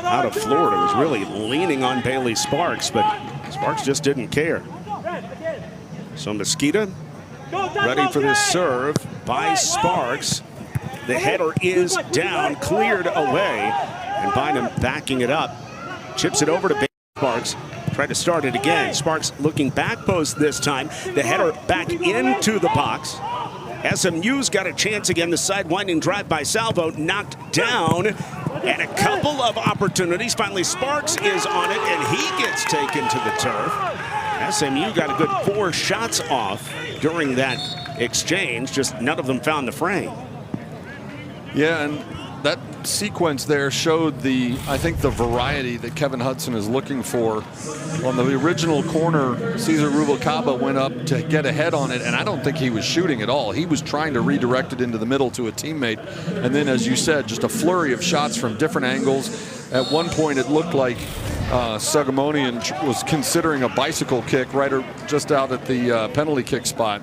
out of Florida, was really leaning on Bailey Sparks, but Sparks just didn't care. So Mosqueda ready for this serve by Sparks. The header is down, cleared away, and Bynum backing it up. Chips it over to Bailey Sparks. Try to start it again. Sparks looking back post this time. The header back into the box. SMU's got a chance again. The side-winding drive by Salvo knocked down. And a couple of opportunities. Finally, Sparks is on it, and he gets taken to the turf. SMU got a good 4 shots off during that exchange. Just none of them found the frame. Yeah, and that sequence there showed I think the variety that Kevin Hudson is looking for. On the original corner, Cesar Rubalcaba went up to get ahead on it, and I don't think he was shooting at all. He was trying to redirect it into the middle to a teammate. And then, as you said, just a flurry of shots from different angles. At one point, it looked like Sagamonian was considering a bicycle kick right just out at the penalty kick spot.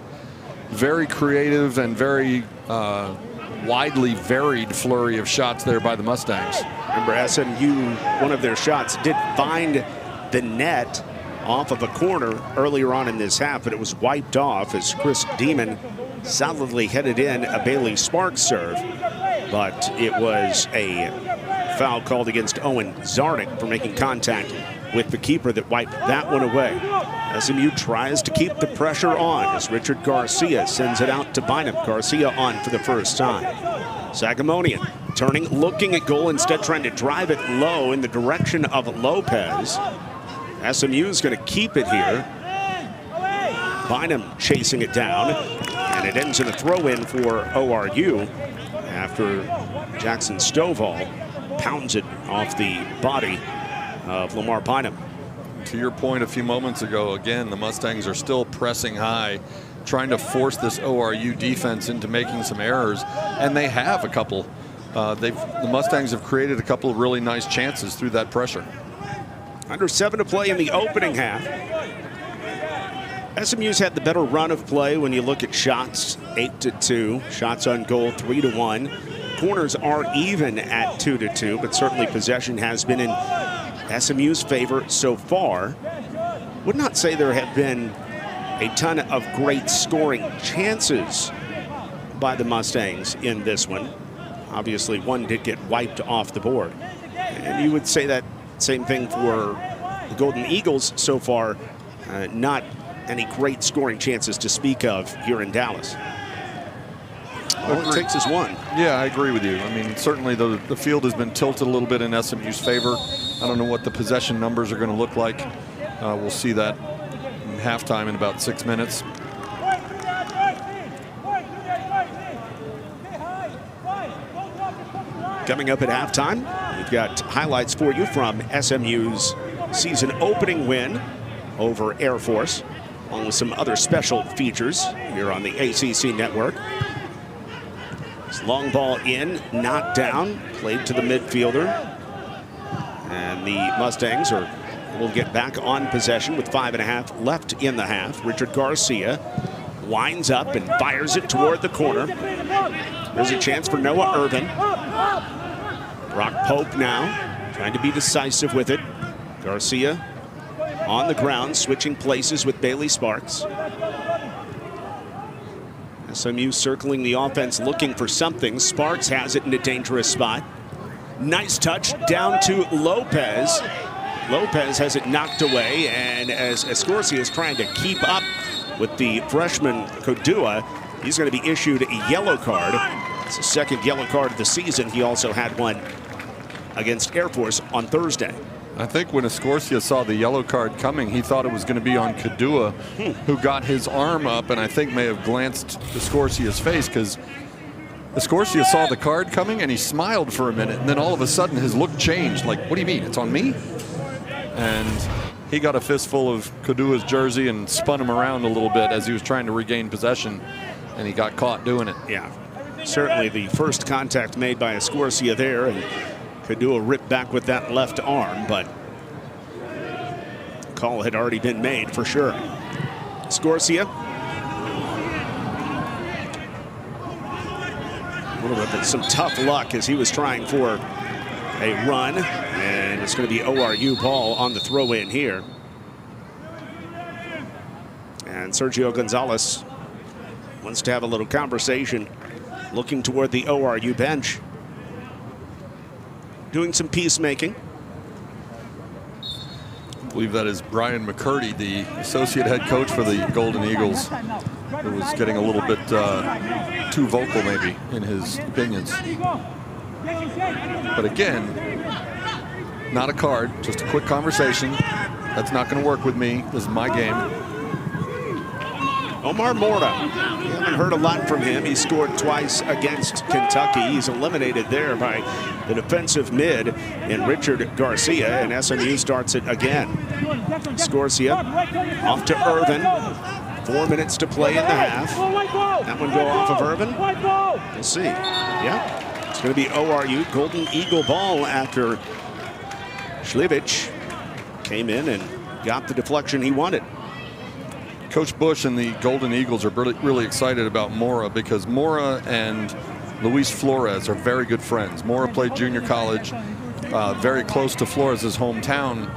Very creative and very widely varied flurry of shots there by the Mustangs. Remember, SMU, one of their shots did find the net off of a corner earlier on in this half, but it was wiped off as Chris Demon solidly headed in a Bailey Sparks serve. But it was a foul called against Owen Zarnik for making contact with the keeper that wiped that one away. SMU tries to keep the pressure on as Richard Garcia sends it out to Bynum. Garcia on for the first time. Sagamonian turning, looking at goal, instead trying to drive it low in the direction of Lopez. SMU is going to keep it here. Bynum chasing it down, and it ends in a throw-in for ORU after Jackson Stovall pounds it off the body of Lamar Bynum. To your point a few moments ago, again, the Mustangs are still pressing high, trying to force this ORU defense into making some errors, and they have a couple. The Mustangs have created a couple of really nice chances through that pressure. Under 7 to play in the opening half. SMU's had the better run of play when you look at shots, 8-2, shots on goal 3-1. Corners are even at 2-2, but certainly possession has been in SMU's favor so far. Would not say there have been a ton of great scoring chances by the Mustangs in this one. Obviously, one did get wiped off the board. And you would say that same thing for the Golden Eagles so far. Not any great scoring chances to speak of here in Dallas. All it takes is one. Yeah, I agree with you. I mean, certainly the field has been tilted a little bit in SMU's favor. I don't know what the possession numbers are going to look like. We'll see that in halftime in about 6 minutes. Coming up at halftime, we've got highlights for you from SMU's season opening win over Air Force, along with some other special features here on the ACC network. This long ball in, knocked down, played to the midfielder. And the Mustangs will get back on possession with 5.5 left in the half. Richard Garcia winds up and fires it toward the corner. There's a chance for Noah Irvin. Brock Pope now trying to be decisive with it. Garcia on the ground, switching places with Bailey Sparks. SMU circling the offense, looking for something. Sparks has it in a dangerous spot. Nice touch down to Lopez. Lopez has it knocked away, and as Escorcia is trying to keep up with the freshman Kodua, he's going to be issued a yellow card. It's the second yellow card of the season. He also had one against Air Force on Thursday. I think when Escorcia saw the yellow card coming, he thought it was going to be on Kodua, who got his arm up and I think may have glanced Escorcia's face, because Escorcia saw the card coming and he smiled for a minute, and then all of a sudden his look changed. Like, what do you mean? It's on me? And he got a fistful of Kodua's jersey and spun him around a little bit as he was trying to regain possession, and he got caught doing it. Yeah, certainly the first contact made by Escorcia there, and Kodua ripped back with that left arm, but call had already been made for sure. Escorcia. A little bit of some tough luck as he was trying for a run, and it's going to be ORU ball on the throw-in here. And Sergio Gonzalez wants to have a little conversation, looking toward the ORU bench, doing some peacemaking. I believe that is Brian McCurdy, the associate head coach for the Golden Eagles, who was getting a little bit too vocal maybe in his opinions. But again, not a card, just a quick conversation. That's not going to work with me. This is my game. Omar Mora, we haven't heard a lot from him. He scored twice against Kentucky. He's eliminated there by the defensive mid in Richard Garcia, and SMU starts it again. Escorcia off to Irvin. 4 minutes to play in the half. That one go off of Irvin. We'll see. Yeah. It's going to be ORU Golden Eagle ball after Šljivić came in and got the deflection he wanted. Coach Bush and the Golden Eagles are really excited about Mora, because Mora and Luis Flores are very good friends. Mora played junior college, very close to Flores' hometown,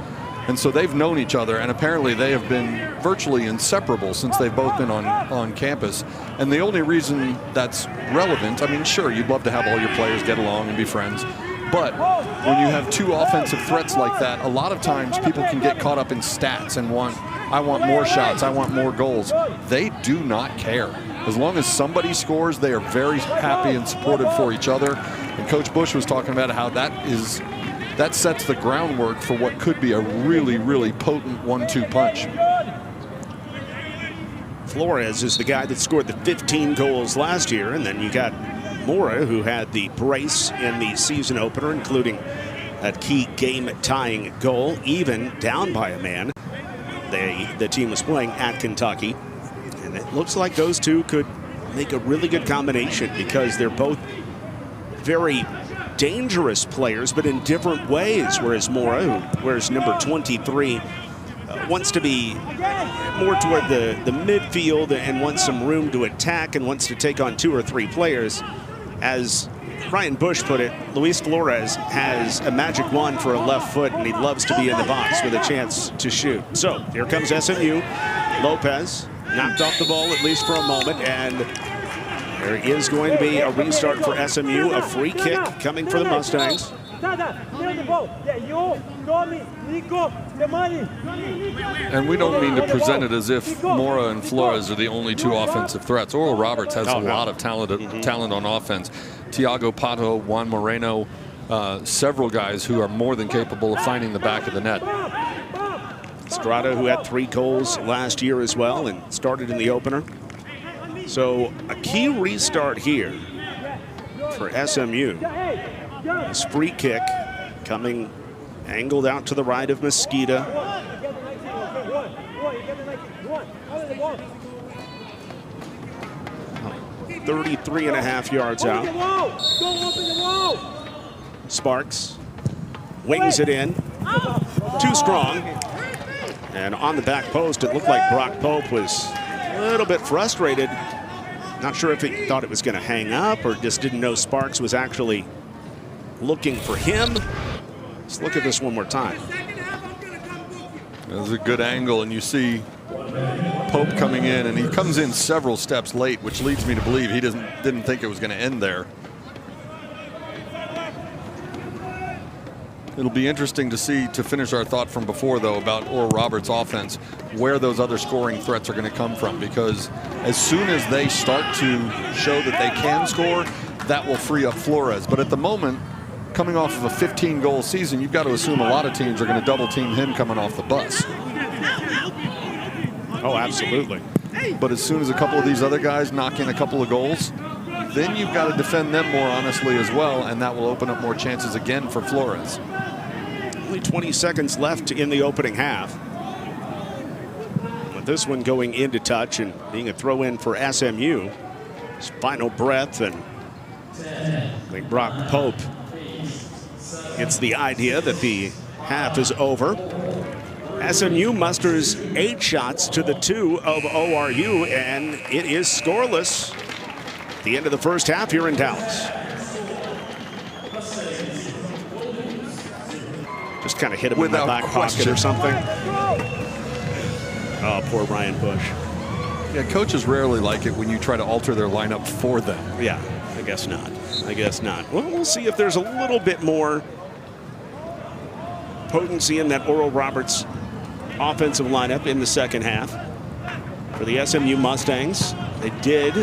and so they've known each other, and apparently they have been virtually inseparable since they've both been on campus. And the only reason that's relevant, I mean, sure, you'd love to have all your players get along and be friends, but when you have two offensive threats like that, a lot of times people can get caught up in stats and I want more shots, I want more goals. They do not care. As long as somebody scores, they are very happy and supportive for each other. And Coach Bush was talking about how that sets the groundwork for what could be a really, really potent 1-2 punch. Flores is the guy that scored the 15 goals last year, and then you got Mora, who had the brace in the season opener, including a key game-tying goal, even down by a man. The team was playing at Kentucky, and it looks like those two could make a really good combination, because they're both very dangerous players, but in different ways. Whereas Mora, who wears number 23, wants to be more toward the midfield and wants some room to attack and wants to take on 2 or 3 players. As Ryan Bush put it, Luis Flores has a magic wand for a left foot, and he loves to be in the box with a chance to shoot. So here comes SMU. Lopez knocked off the ball, at least for a moment, and there is going to be a restart for SMU, a free kick coming for the Mustangs. And we don't mean to present it as if Mora and Flores are the only 2 offensive threats. Oral Roberts has a lot of talent on offense. Tiago Pato, Juan Moreno, several guys who are more than capable of finding the back of the net. Estrada, who had 3 goals last year as well and started in the opener. So a key restart here for SMU. This free kick coming angled out to the right of Mesquita. Oh, 33.5 yards out. Sparks wings it in. Too strong. And on the back post, it looked like Brock Pope was a little bit frustrated. Not sure if he thought it was going to hang up or just didn't know Sparks was actually looking for him. Let's look at this one more time. That was a good angle, and you see Pope coming in, and he comes in several steps late, which leads me to believe he didn't think it was going to end there. It'll be interesting to see, to finish our thought from before, though, about Oral Roberts' offense, where those other scoring threats are going to come from. Because as soon as they start to show that they can score, that will free up Flores. But at the moment, coming off of a 15-goal season, you've got to assume a lot of teams are going to double-team him coming off the bus. Oh, absolutely. But as soon as a couple of these other guys knock in a couple of goals, then you've got to defend them more honestly as well, and that will open up more chances again for Flores. Only 20 seconds left in the opening half. With this one going into touch and being a throw-in for SMU. His final breath, and I think Brock Pope gets the idea that the half is over. SMU musters 8 shots to the 2 of ORU, and it is scoreless at the end of the first half here in Dallas. Just kind of hit him Without in the back pocket or something. Oh, poor Ryan Bush. Yeah, coaches rarely like it when you try to alter their lineup for them. Yeah, I guess not. I guess not. Well, we'll see if there's a little bit more potency in that Oral Roberts offensive lineup in the second half. For the SMU Mustangs, they did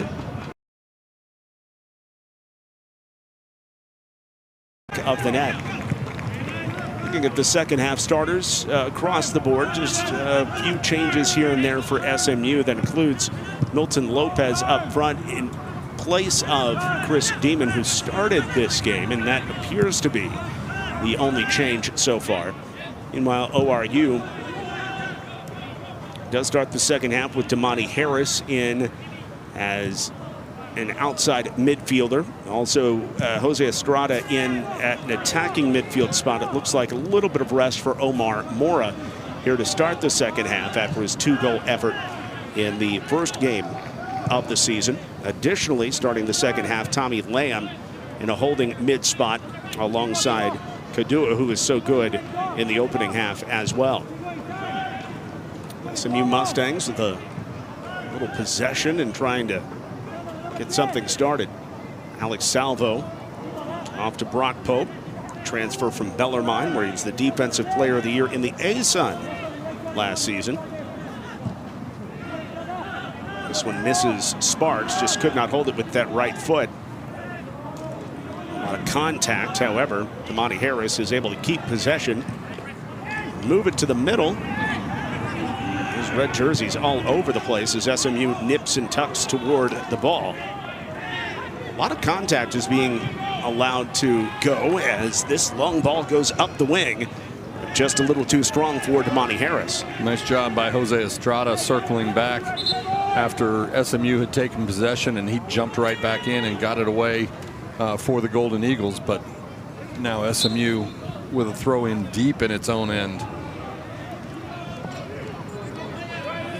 of the net. Looking at the second half starters across the board, just a few changes here and there for SMU. That includes Milton Lopez up front in place of Chris Demon, who started this game, and that appears to be the only change so far. Meanwhile, ORU does start the second half with Damani Harris in as an outside midfielder. Also, Jose Estrada in at an attacking midfield spot. It looks like a little bit of rest for Omar Mora here to start the second half after his 2-goal effort in the first game of the season. Additionally, starting the second half, Tommy Lamb in a holding mid spot alongside Kadua, who is so good in the opening half as well. SMU Mustangs with a little possession and trying to get something started. Alex Salvo off to Brock Pope. Transfer from Bellarmine, where he's the Defensive Player of the Year in the ASUN last season. This one misses Sparks, just could not hold it with that right foot. A lot of contact, however. Damani Harris is able to keep possession, move it to the middle. His red jerseys all over the place as SMU nips and tucks toward the ball. A lot of contact is being allowed to go as this long ball goes up the wing. Just a little too strong for Damani Harris. Nice job by Jose Estrada circling back after SMU had taken possession, and he jumped right back in and got it away for the Golden Eagles. But now SMU with a throw in deep in its own end.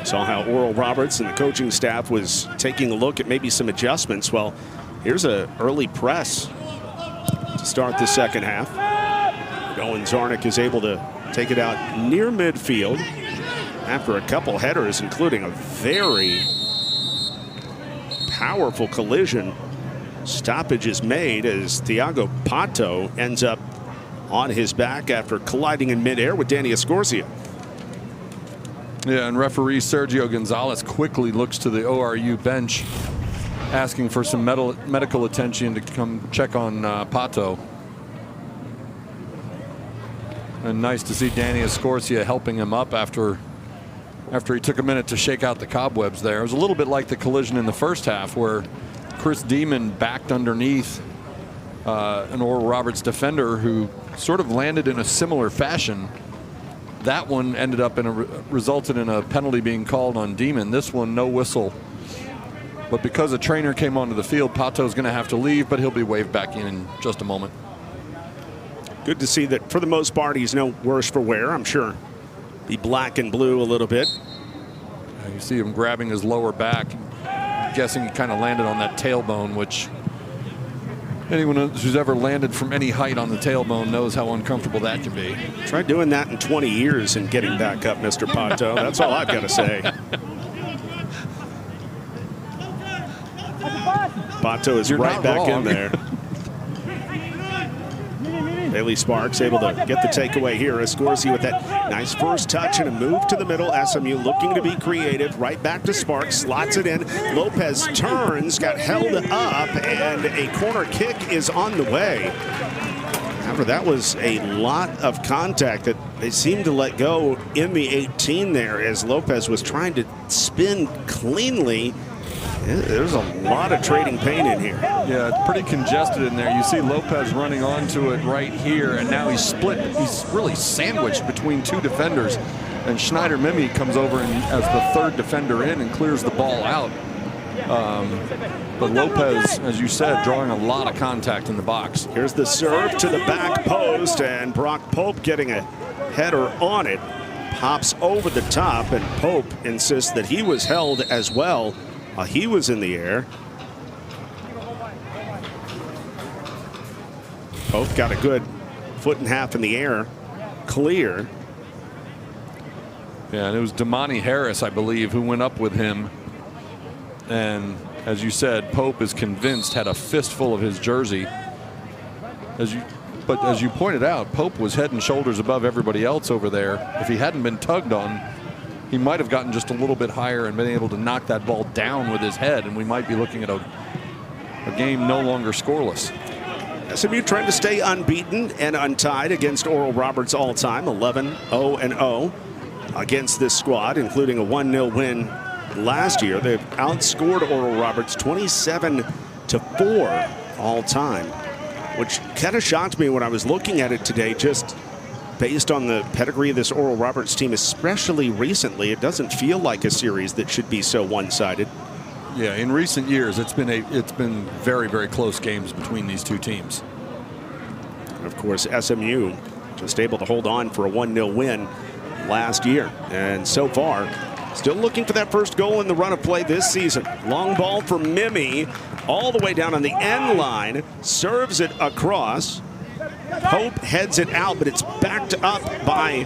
Saw how Oral Roberts and the coaching staff was taking a look at maybe some adjustments. Well, here's an early press to start the second half. Owen Zarnik is able to take it out near midfield after a couple headers, including a very powerful collision. Stoppage is made as Thiago Pato ends up on his back after colliding in midair with Danny Escorcia. Yeah, and referee Sergio Gonzalez quickly looks to the ORU bench, asking for some medical attention to come check on Pato. And nice to see Danny Escorcia helping him up after he took a minute to shake out the cobwebs there. It was a little bit like the collision in the first half where Chris Demon backed underneath an Oral Roberts defender who sort of landed in a similar fashion. That one ended up resulted in a penalty being called on Demon. This one, no whistle. But because a trainer came onto the field, Pato's going to have to leave, but he'll be waved back in just a moment. Good to see that for the most part he's no worse for wear. I'm sure he black and blue a little bit. You see him grabbing his lower back. I'm guessing he kind of landed on that tailbone, which anyone who's ever landed from any height on the tailbone knows how uncomfortable that can be. Try doing that in 20 years and getting back up, Mr. Pato. That's all I've got to say. Pato is You're right not back wrong. in there. Bailey Sparks able to get the takeaway here. Escorsi with that nice first touch and a move to the middle. SMU looking to be creative. Right back to Sparks. Slots it in. Lopez turns. Got held up. And a corner kick is on the way. However, that was a lot of contact that they seemed to let go in the 18 there as Lopez was trying to spin cleanly. There's a lot of trading pain in here. Yeah, it's pretty congested in there. You see Lopez running onto it right here, and now he's split. He's really sandwiched between two defenders. And Schneider Mimi comes over and, as the third defender in, and clears the ball out. But Lopez, as you said, drawing a lot of contact in the box. Here's the serve to the back post, and Brock Pope getting a header on it. Pops over the top, and Pope insists that he was held as well. He was in the air. Pope got a good foot and a half in the air. Clear. Yeah, and it was Damani Harris, I believe, who went up with him. And as you said, Pope is convinced, had a fistful of his jersey. But as you pointed out, Pope was head and shoulders above everybody else over there. If he hadn't been tugged on, he might have gotten just a little bit higher and been able to knock that ball down with his head, and we might be looking at a game no longer scoreless. SMU trying to stay unbeaten and untied against Oral Roberts all time, 11-0-0 against this squad, including a 1-0 win last year. They've outscored Oral Roberts 27-4 all time, which kind of shocked me when I was looking at it today, just based on the pedigree of this Oral Roberts team, especially recently. It doesn't feel like a series that should be so one-sided. Yeah, in recent years, it's been very, very close games between these two teams. And of course, SMU just able to hold on for a 1-0 win last year. And so far, still looking for that first goal in the run of play this season. Long ball for Mimi, all the way down on the end line, serves it across. Pope heads it out, but it's backed up by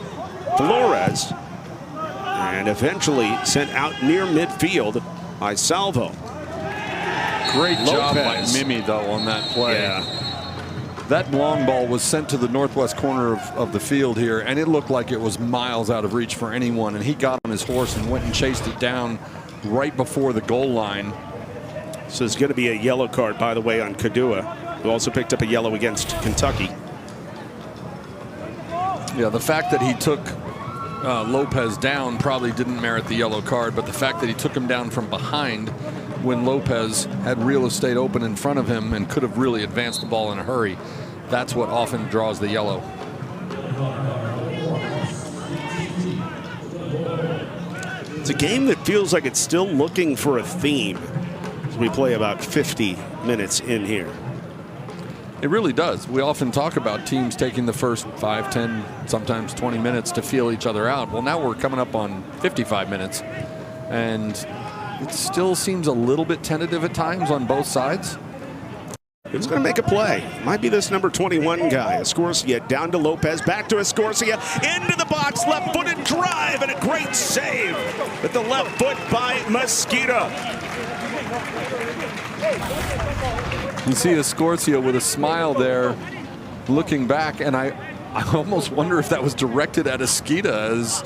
Flores and eventually sent out near midfield by Salvo. Great job by Mimi, though, on that play. Yeah. That long ball was sent to the northwest corner of the field here, and it looked like it was miles out of reach for anyone, and he got on his horse and went and chased it down right before the goal line. So there's going to be a yellow card, by the way, on Kadua, who also picked up a yellow against Kentucky. Yeah, the fact that he took Lopez down probably didn't merit the yellow card, but the fact that he took him down from behind when Lopez had real estate open in front of him and could have really advanced the ball in a hurry, that's what often draws the yellow. It's a game that feels like it's still looking for a theme as we play about 50 minutes in here. It really does. We often talk about teams taking the first 5, 10, sometimes 20 minutes to feel each other out. Well, now we're coming up on 55 minutes, and it still seems a little bit tentative at times on both sides. Who's going to make a play? Might be this number 21 guy. Escorsia down to Lopez, back to Escorsia, into the box, left-footed drive, and a great save with the left foot by Mosquito. You see Escorsia with a smile there, looking back, and I almost wonder if that was directed at Esquita as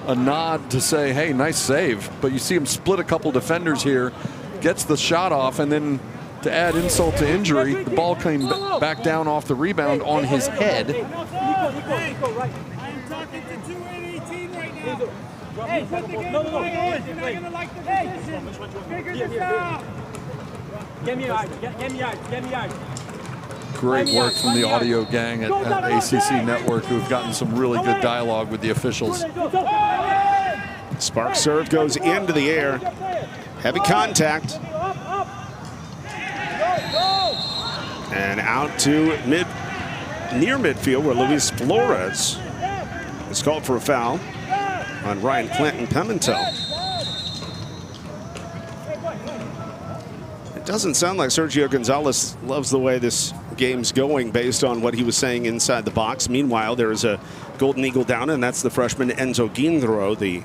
a nod to say, hey, nice save. But you see him split a couple defenders here, gets the shot off, and then to add insult to injury, the ball came back down off the rebound on his head. Great work from the audio gang at ACC Network, who've gotten some really good dialogue with the officials. Spark serve goes into the air. Heavy contact. And out to near midfield, where Luis Flores is called for a foul on Ryan Clinton Pimentel. It doesn't sound like Sergio Gonzalez loves the way this game's going based on what he was saying inside the box. Meanwhile, there is a Golden Eagle down, and that's the freshman Enzo Guindro, the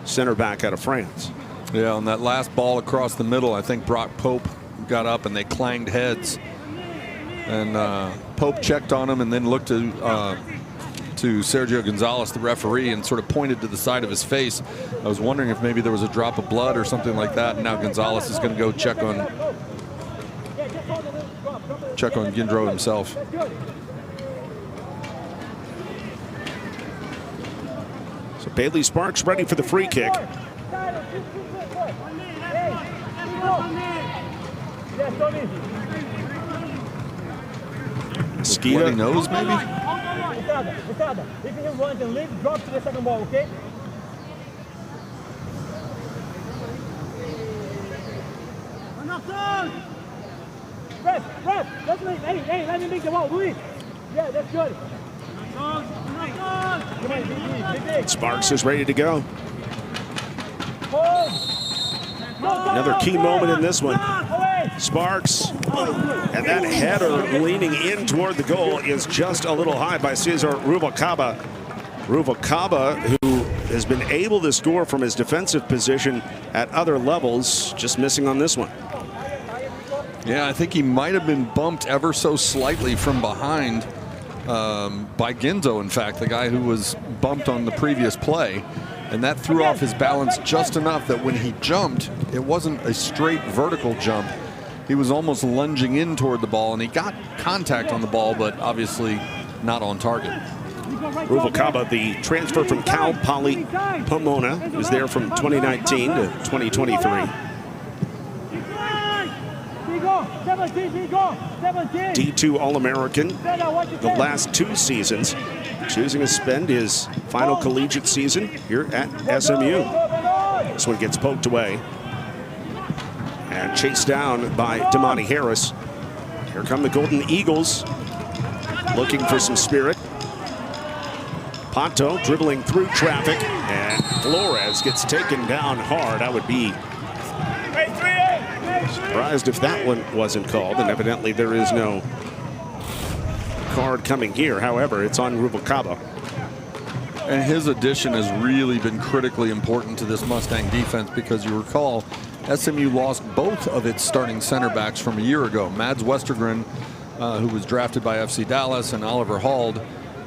center back out of France. Yeah, on that last ball across the middle, I think Brock Pope got up and they clanged heads. And Pope checked on him and then looked to Sergio Gonzalez, the referee, and sort of pointed to the side of his face. I was wondering if maybe there was a drop of blood or something like that. And now Gonzalez is going to go check on Gindro himself. So Bailey Sparks ready for the free kick. Skeeta knows maybe? If he runs and leaves, drop to the second ball, okay? Ref, let me make the ball, Luis. Yeah, that's good. Sparks is ready to go. Another key moment in this one. Sparks, and that header leaning in toward the goal is just a little high by Cesar Rubalcaba. Rubalcaba, who has been able to score from his defensive position at other levels, just missing on this one. Yeah, I think he might have been bumped ever so slightly from behind by Ginzo, in fact, the guy who was bumped on the previous play. And that threw off his balance just enough that when he jumped, it wasn't a straight vertical jump. He was almost lunging in toward the ball, and he got contact on the ball, but obviously not on target. Rubalcaba, the transfer from Cal Poly Pomona, was there from 2019 to 2023. D2 All-American the last 2 seasons, choosing to spend his final collegiate season here at SMU. This one gets poked away and chased down by Damani Harris. Here come the Golden Eagles, looking for some spirit. Pato dribbling through traffic, and Flores gets taken down hard. I would be surprised if that one wasn't called, and evidently there is no card coming here. However, it's on Rubalcaba. And his addition has really been critically important to this Mustang defense, because you recall SMU lost both of its starting center backs from a year ago. Mads Westergren, who was drafted by FC Dallas, and Oliver Hald,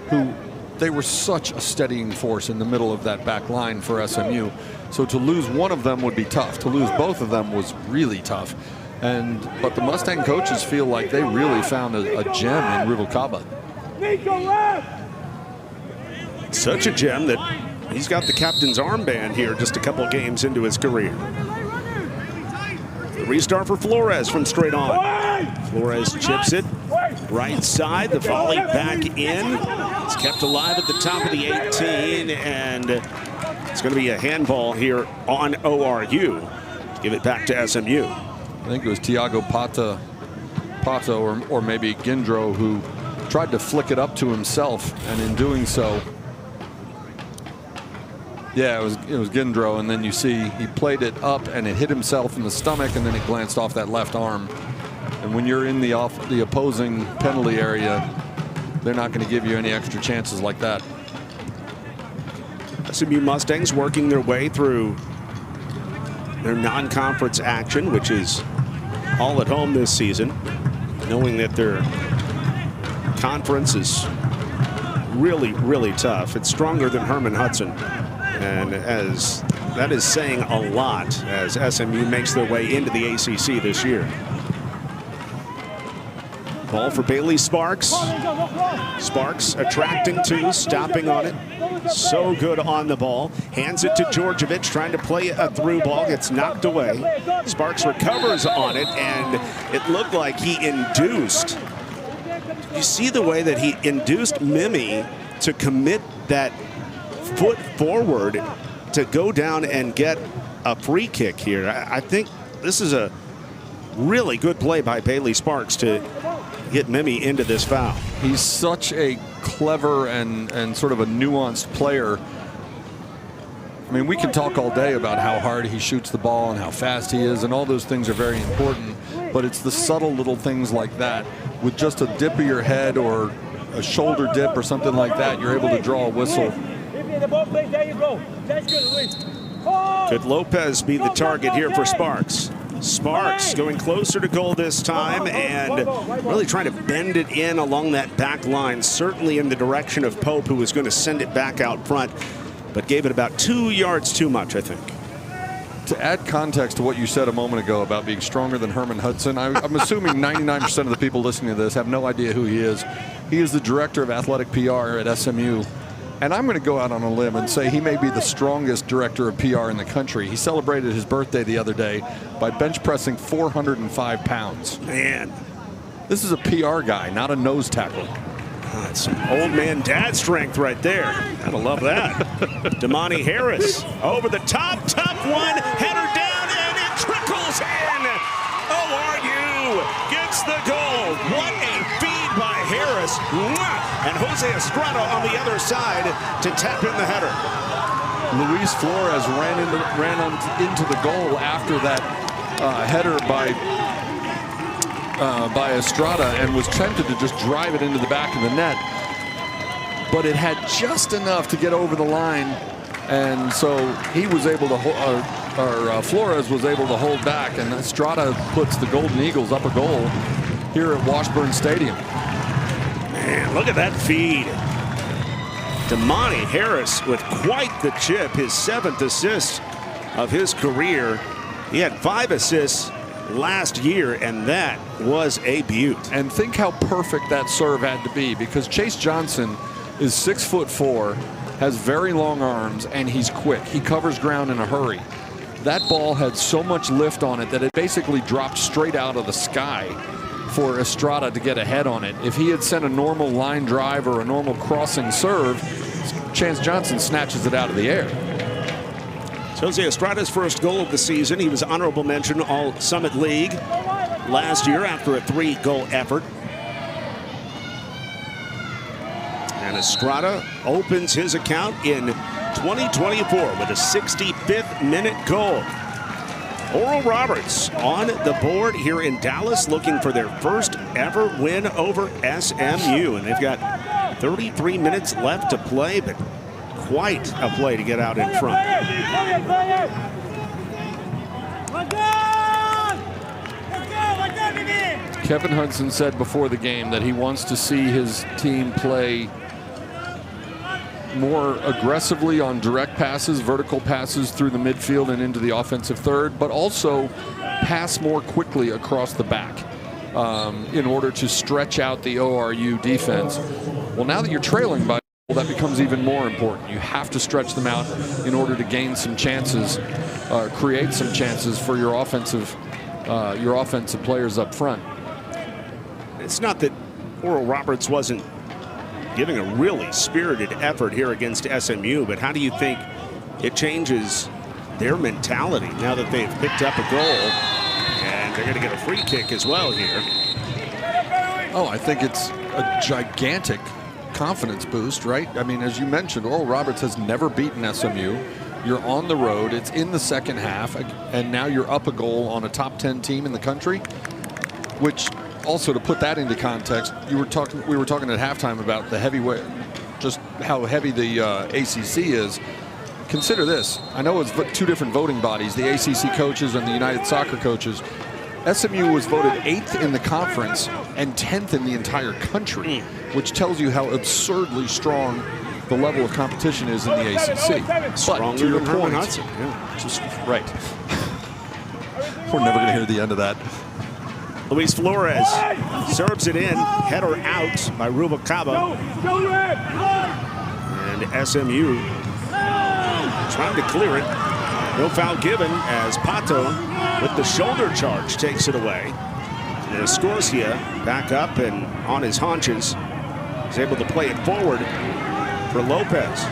who they were such a steadying force in the middle of that back line for SMU. So to lose one of them would be tough. To lose both of them was really tough. But the Mustang coaches feel like they really found a gem in Rubalcaba. Such a gem that he's got the captain's armband here just a couple games into his career. The restart for Flores from straight on. Flores chips it right side. The volley back in. It's kept alive at the top of the 18, and it's going to be a handball here on ORU. Give it back to SMU. I think it was Tiago Pato or maybe Gindro who tried to flick it up to himself, and in doing so, yeah, it was Gindro, and then you see he played it up and it hit himself in the stomach, and then it glanced off that left arm. And when you're in the opposing penalty area, they're not going to give you any extra chances like that. SMU Mustangs working their way through their non-conference action, which is all at home this season, knowing that their conference is really, really tough. It's stronger than Herman Hudson, and as that is saying a lot as SMU makes their way into the ACC this year. Ball for Bailey Sparks. Sparks attracting 2, stopping on it. So good on the ball. Hands it to Djordjevic, trying to play a through ball. Gets knocked away. Sparks recovers on it, and it looked like he induced. You see the way that he induced Mimi to commit that foot forward to go down and get a free kick here. I think this is a really good play by Bailey Sparks to get Mimi into this foul. He's such a clever and sort of a nuanced player. I mean, we could talk all day about how hard he shoots the ball and how fast he is, and all those things are very important, but it's the subtle little things like that. With just a dip of your head or a shoulder dip or something like that, you're able to draw a whistle. Could Lopez be the target here for Sparks? Sparks going closer to goal this time and really trying to bend it in along that back line, certainly in the direction of Pope, who was going to send it back out front, but gave it about 2 yards too much, I think. To add context to what you said a moment ago about being stronger than Herman Hudson, I'm assuming 99% of the people listening to this have no idea who he is. He is the director of athletic PR at SMU. And I'm going to go out on a limb and say he may be the strongest director of PR in the country. He celebrated his birthday the other day by bench pressing 405 pounds. Man. This is a PR guy, not a nose tackle. That's some old man dad strength right there. Gotta love that. Damani Harris over the top, tough one, header down, and it trickles in. ORU gets the goal. What a feed by Harris. And Jose Estrada on the other side to tap in the header. Luis Flores ran into the goal after that header by Estrada and was tempted to just drive it into the back of the net, but it had just enough to get over the line, and so he was able to Flores was able to hold back, and Estrada puts the Golden Eagles up a goal here at Washburn Stadium. Man, look at that feed. Damani Harris with quite the chip, his 7th assist of his career. He had 5 assists last year, and that was a beaut. And think how perfect that serve had to be, because Chase Johnson is 6'4", has very long arms, and he's quick. He covers ground in a hurry. That ball had so much lift on it that it basically dropped straight out of the sky for Estrada to get ahead on it. If he had sent a normal line drive or a normal crossing serve, Chance Johnson snatches it out of the air. Jose Estrada's first goal of the season. He was honorable mention All Summit League last year after a 3-goal effort. And Estrada opens his account in 2024 with a 65th minute goal. Oral Roberts on the board here in Dallas, looking for their first ever win over SMU. And they've got 33 minutes left to play, but quite a play to get out in front. Kevin Hudson said before the game that he wants to see his team play more aggressively on direct passes, vertical passes through the midfield and into the offensive third, but also pass more quickly across the back in order to stretch out the ORU defense. Well, now that you're trailing by, well, that becomes even more important. You have to stretch them out in order to gain some chances, create some chances for your offensive players up front. It's not that Oral Roberts wasn't giving a really spirited effort here against SMU, but how do you think it changes their mentality now that they've picked up a goal and they're going to get a free kick as well here? Oh, I think it's a gigantic confidence boost, right? I mean, as you mentioned, Oral Roberts has never beaten SMU. You're on the road, it's in the second half, and now you're up a goal on a top 10 team in the country, which also, to put that into context, we were talking at halftime about the heavyweight, just how heavy the ACC is. Consider this. I know it's 2 different voting bodies, the ACC coaches and the United Soccer coaches. SMU was voted 8th in the conference and 10th in the entire country, which tells you how absurdly strong the level of competition is in the ACC. Stronger to your than Herman point, Hudson. Yeah. just right. We're never going to hear the end of that. Luis Flores serves it in, header out by Rubalcaba. And SMU trying to clear it. No foul given as Pato with the shoulder charge takes it away. And Escorcia back up and on his haunches is able to play it forward for Lopez.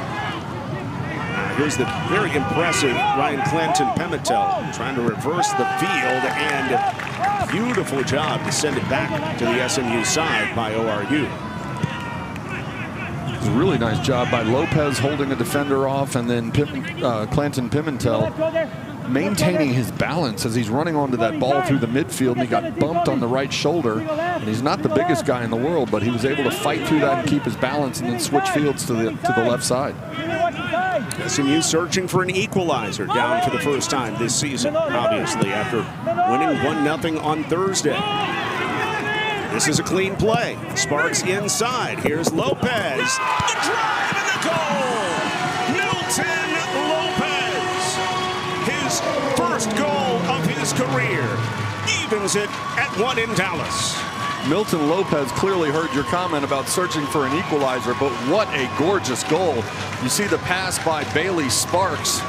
Here's the very impressive Ryan Clanton-Pimentel trying to reverse the field, and beautiful job to send it back to the SMU side by ORU. It was a really nice job by Lopez holding a defender off, and then Clanton-Pimentel maintaining his balance as he's running onto that ball through the midfield, and he got bumped on the right shoulder. And he's not the biggest guy in the world, but he was able to fight through that and keep his balance and then switch fields to the left side. SMU searching for an equalizer, down for the first time this season, obviously, after winning 1-0 on Thursday. This is a clean play. Sparks inside. Here's Lopez. The drive and the goal. Milton Lopez. His first goal of his career. Evens it at 1 in Dallas. Milton Lopez clearly heard your comment about searching for an equalizer, but what a gorgeous goal. You see the pass by Bailey Sparks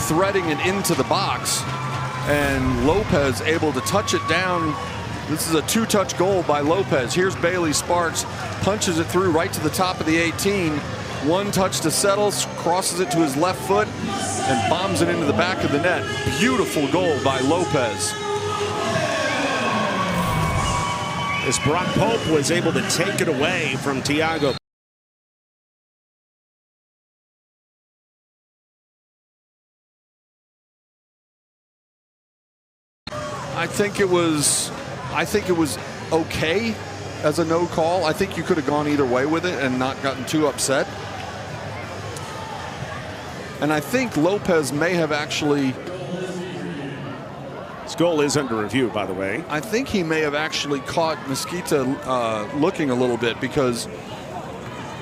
threading it into the box, and Lopez able to touch it down. This is a two-touch goal by Lopez. Here's Bailey Sparks, punches it through right to the top of the 18. One touch to settle, crosses it to his left foot, and bombs it into the back of the net. Beautiful goal by Lopez. As Brock Pope was able to take it away from Thiago. I think it was okay as a no call. I think you could have gone either way with it and not gotten too upset. And I think Lopez may have actually... His goal is under review, by the way. I think he may have actually caught Mesquita looking a little bit, because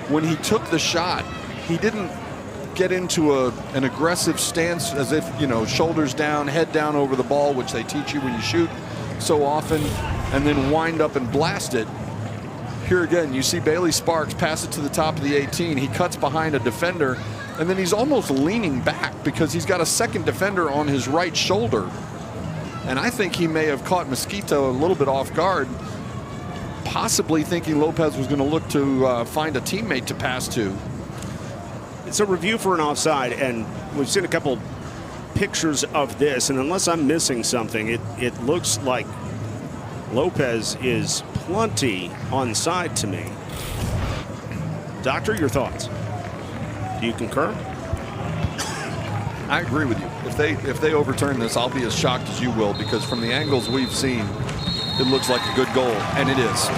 when he took the shot, he didn't get into an aggressive stance as if, you know, shoulders down, head down over the ball, which they teach you when you shoot so often, and then wind up and blast it. Here again, you see Bailey Sparks pass it to the top of the 18. He cuts behind a defender, and then he's almost leaning back because he's got a second defender on his right shoulder. And I think he may have caught Mosquito a little bit off guard, possibly thinking Lopez was going to look to find a teammate to pass to. It's a review for an offside, and we've seen a couple pictures of this, and unless I'm missing something, it looks like Lopez is plenty onside to me. Doctor, your thoughts? Do you concur? I agree with you. If they overturn this, I'll be as shocked as you will, because from the angles we've seen, it looks like a good goal, and it is.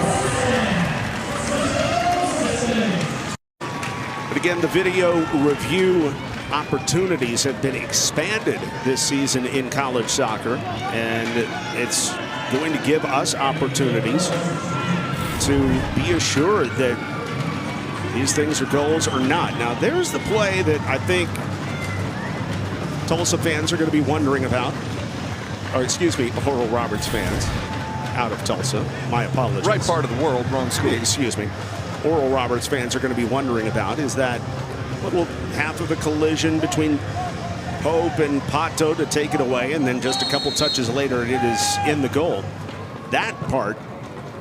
But again, the video review opportunities have been expanded this season in college soccer, and it's going to give us opportunities to be assured that these things are goals or not. Now, there's the play that I think Tulsa fans are going to be wondering about, or excuse me, Oral Roberts fans out of Tulsa. My apologies. Right part of the world, wrong school. Excuse me. Oral Roberts fans are going to be wondering about is that little half of a collision between Pope and Pato to take it away, and then just a couple touches later it is in the goal. That part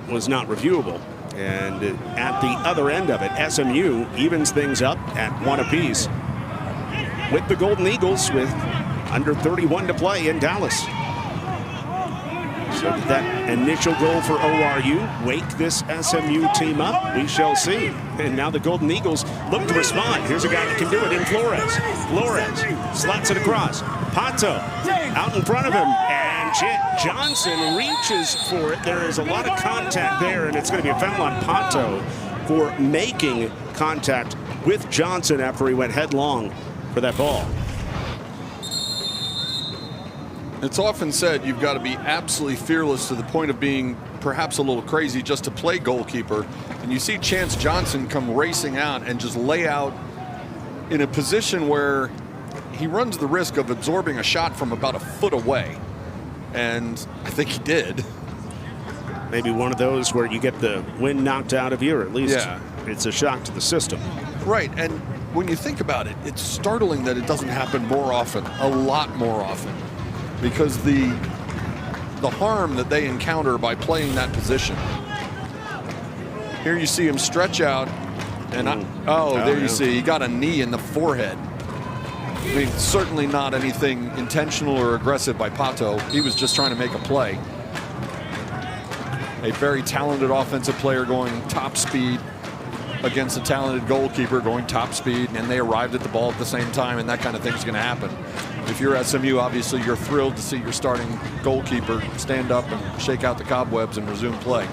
was not reviewable. And at the other end of it, SMU evens things up at 1 apiece with the Golden Eagles with under 31 to play in Dallas. So did that initial goal for ORU wake this SMU team up? We shall see. And now the Golden Eagles look to respond. Here's a guy that can do it in Flores. Flores slots it across. Pato out in front of him. And Johnson reaches for it. There is a lot of contact there, and it's going to be a foul on Pato for making contact with Johnson after he went headlong for that ball. It's often said you've got to be absolutely fearless to the point of being perhaps a little crazy just to play goalkeeper. And you see Chance Johnson come racing out and just lay out in a position where he runs the risk of absorbing a shot from about a foot away. And I think he did. Maybe one of those where you get the wind knocked out of you, or at least it's a shock to the system. Right, and when you think about it, it's startling that it doesn't happen more often, a lot more often, because the harm that they encounter by playing that position. Here you see him stretch out, and there you see, he got a knee in the forehead. I mean, certainly not anything intentional or aggressive by Pato. He was just trying to make a play. A very talented offensive player going top speed against a talented goalkeeper going top speed, and they arrived at the ball at the same time, and that kind of thing's going to happen. If you're SMU, obviously you're thrilled to see your starting goalkeeper stand up and shake out the cobwebs and resume play.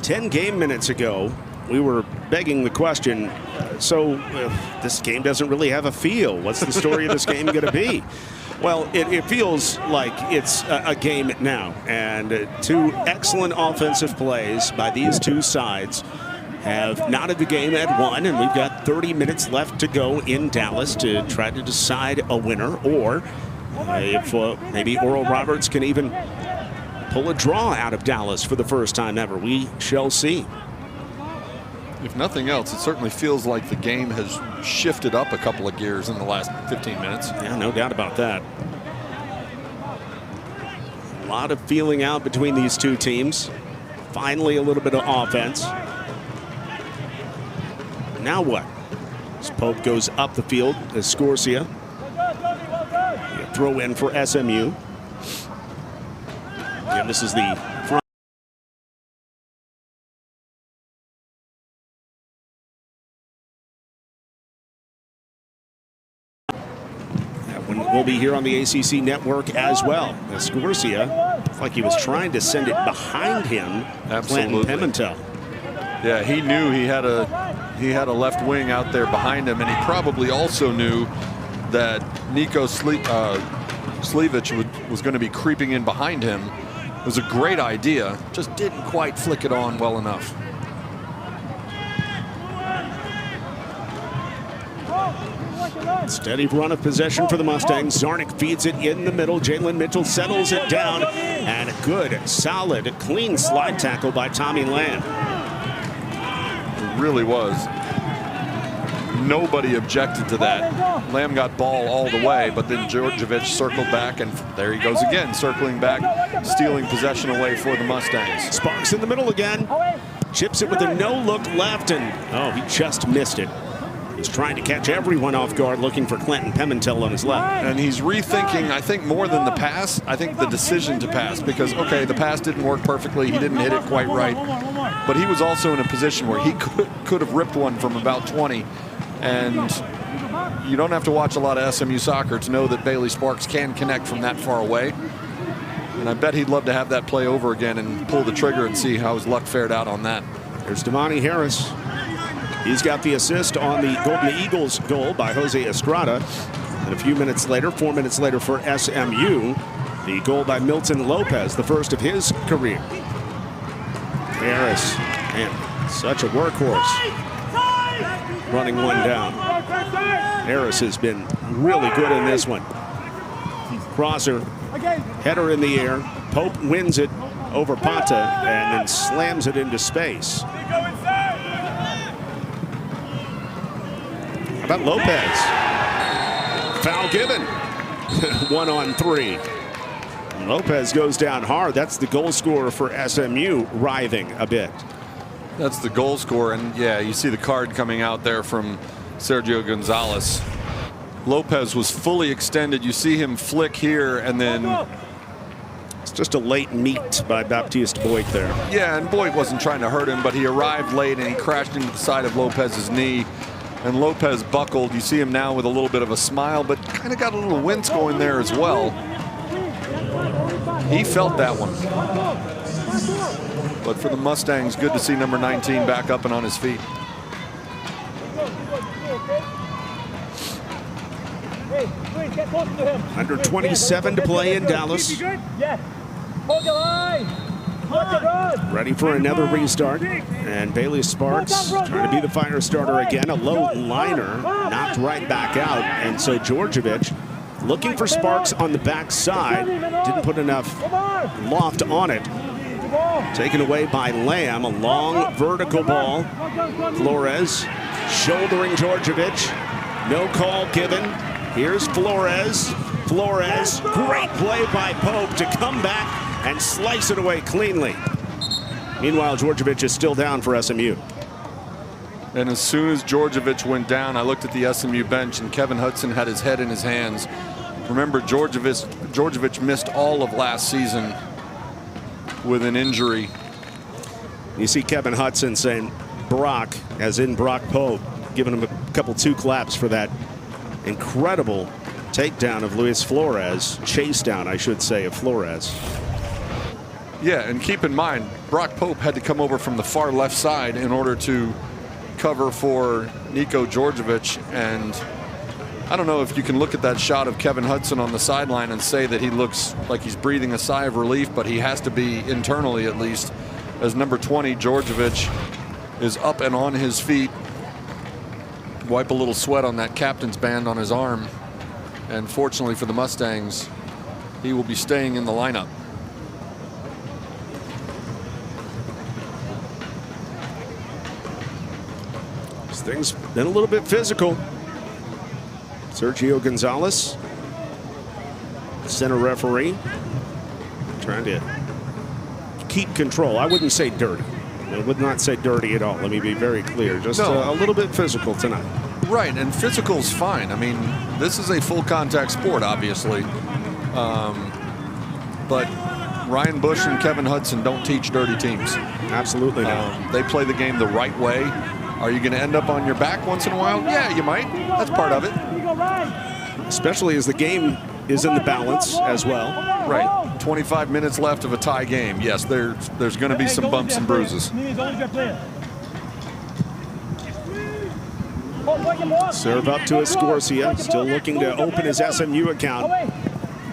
10 game minutes ago, we were begging the question, So this game doesn't really have a feel. What's the story of this game going to be? Well, it feels like it's a game now. And two excellent offensive plays by these two sides have knotted the game at 1. And we've got 30 minutes left to go in Dallas to try to decide a winner. Or if maybe Oral Roberts can even pull a draw out of Dallas for the first time ever. We shall see. If nothing else, it certainly feels like the game has shifted up a couple of gears in the last 15 minutes. Yeah, no doubt about that. A lot of feeling out between these two teams. Finally, a little bit of offense. Now what? As Pope goes up the field, Escorcia. Throw in for SMU. And this is the front. Will be here on the ACC network as well. Escorcia, it's like he was trying to send it behind him. Absolutely. Clinton Pimentel. Yeah, he knew he had a left wing out there behind him, and he probably also knew that Nico Slivic was going to be creeping in behind him. It was a great idea, just didn't quite flick it on well enough. Steady run of possession for the Mustangs. Zarnik feeds it in the middle. Jalen Mitchell settles it down. And a good, solid, clean slide tackle by Tommy Lamb. It really was. Nobody objected to that. Lamb got ball all the way, but then Djordjevic circled back, and there he goes again, circling back, stealing possession away for the Mustangs. Sparks in the middle again. Chips it with a no-look left, and oh, he just missed it. He's trying to catch everyone off guard, looking for Clinton Pimentel on his left. And he's rethinking, I think, more than the pass. I think the decision to pass, because, okay, the pass didn't work perfectly. He didn't hit it quite right. But he was also in a position where he could have ripped one from about 20. And you don't have to watch a lot of SMU soccer to know that Bailey Sparks can connect from that far away. And I bet he'd love to have that play over again and pull the trigger and see how his luck fared out on that. There's Damani Harris. He's got the assist on the Golden Eagles goal by Jose Estrada. And a few minutes later, 4 minutes later for SMU, the goal by Milton Lopez, the first of his career. Harris, man, such a workhorse. Running one down. Harris has been really good in this one. Crosser, header in the air. Pope wins it over Pata and then slams it into space. How about Lopez? Foul given. 1-on-3. Lopez goes down hard. That's the goal scorer for SMU, writhing a bit. That's the goal scorer, and yeah, you see the card coming out there from Sergio Gonzalez. Lopez was fully extended. You see him flick here, and then it's just a late meet by Baptiste Boyd there. Yeah, and Boyd wasn't trying to hurt him, but he arrived late and he crashed into the side of Lopez's knee, and Lopez buckled. You see him now with a little bit of a smile, but kind of got a little wince going there as well. He felt that one. But for the Mustangs, good to see number 19 back up and on his feet. Under 27 to play in Dallas. Ready for another restart. And Bailey Sparks trying to be the fire starter again. A low liner knocked right back out. And so Djordjevic looking for Sparks on the backside. Didn't put enough loft on it. Taken away by Lamb. A long vertical ball. Flores shouldering Djordjevic. No call given. Here's Flores. Flores, great play by Pope to come back and slice it away cleanly. Meanwhile, Djordjevic is still down for SMU. And as soon as Djordjevic went down, I looked at the SMU bench, and Kevin Hudson had his head in his hands. Remember, Djordjevic missed all of last season with an injury. You see Kevin Hudson saying Brock, as in Brock Pope, giving him a couple two claps for that incredible takedown of Luis Flores, chase down, I should say, of Flores. Yeah, and keep in mind, Brock Pope had to come over from the far left side in order to cover for Nico Djordjevic. And I don't know if you can look at that shot of Kevin Hudson on the sideline and say that he looks like he's breathing a sigh of relief, but he has to be internally, at least, as number 20, Djordjevic, is up and on his feet. Wipe a little sweat on that captain's band on his arm. And fortunately for the Mustangs, he will be staying in the lineup. This thing's been a little bit physical. Sergio Gonzalez, center referee, trying to keep control. I wouldn't say dirty. I would not say dirty at all. Let me be very clear. Just a little bit physical tonight. Right, and physical's fine. I mean, this is a full contact sport, obviously. But Ryan Bush and Kevin Hudson don't teach dirty teams. Absolutely not. They play the game the right way. Are you going to end up on your back once in a while? Yeah, you might. That's part of it. Especially as the game is in the balance as well. Right. 25 minutes left of a tie game. Yes, there's going to be some bumps and bruises. Serve up to Escorcia, still looking to open his SMU account.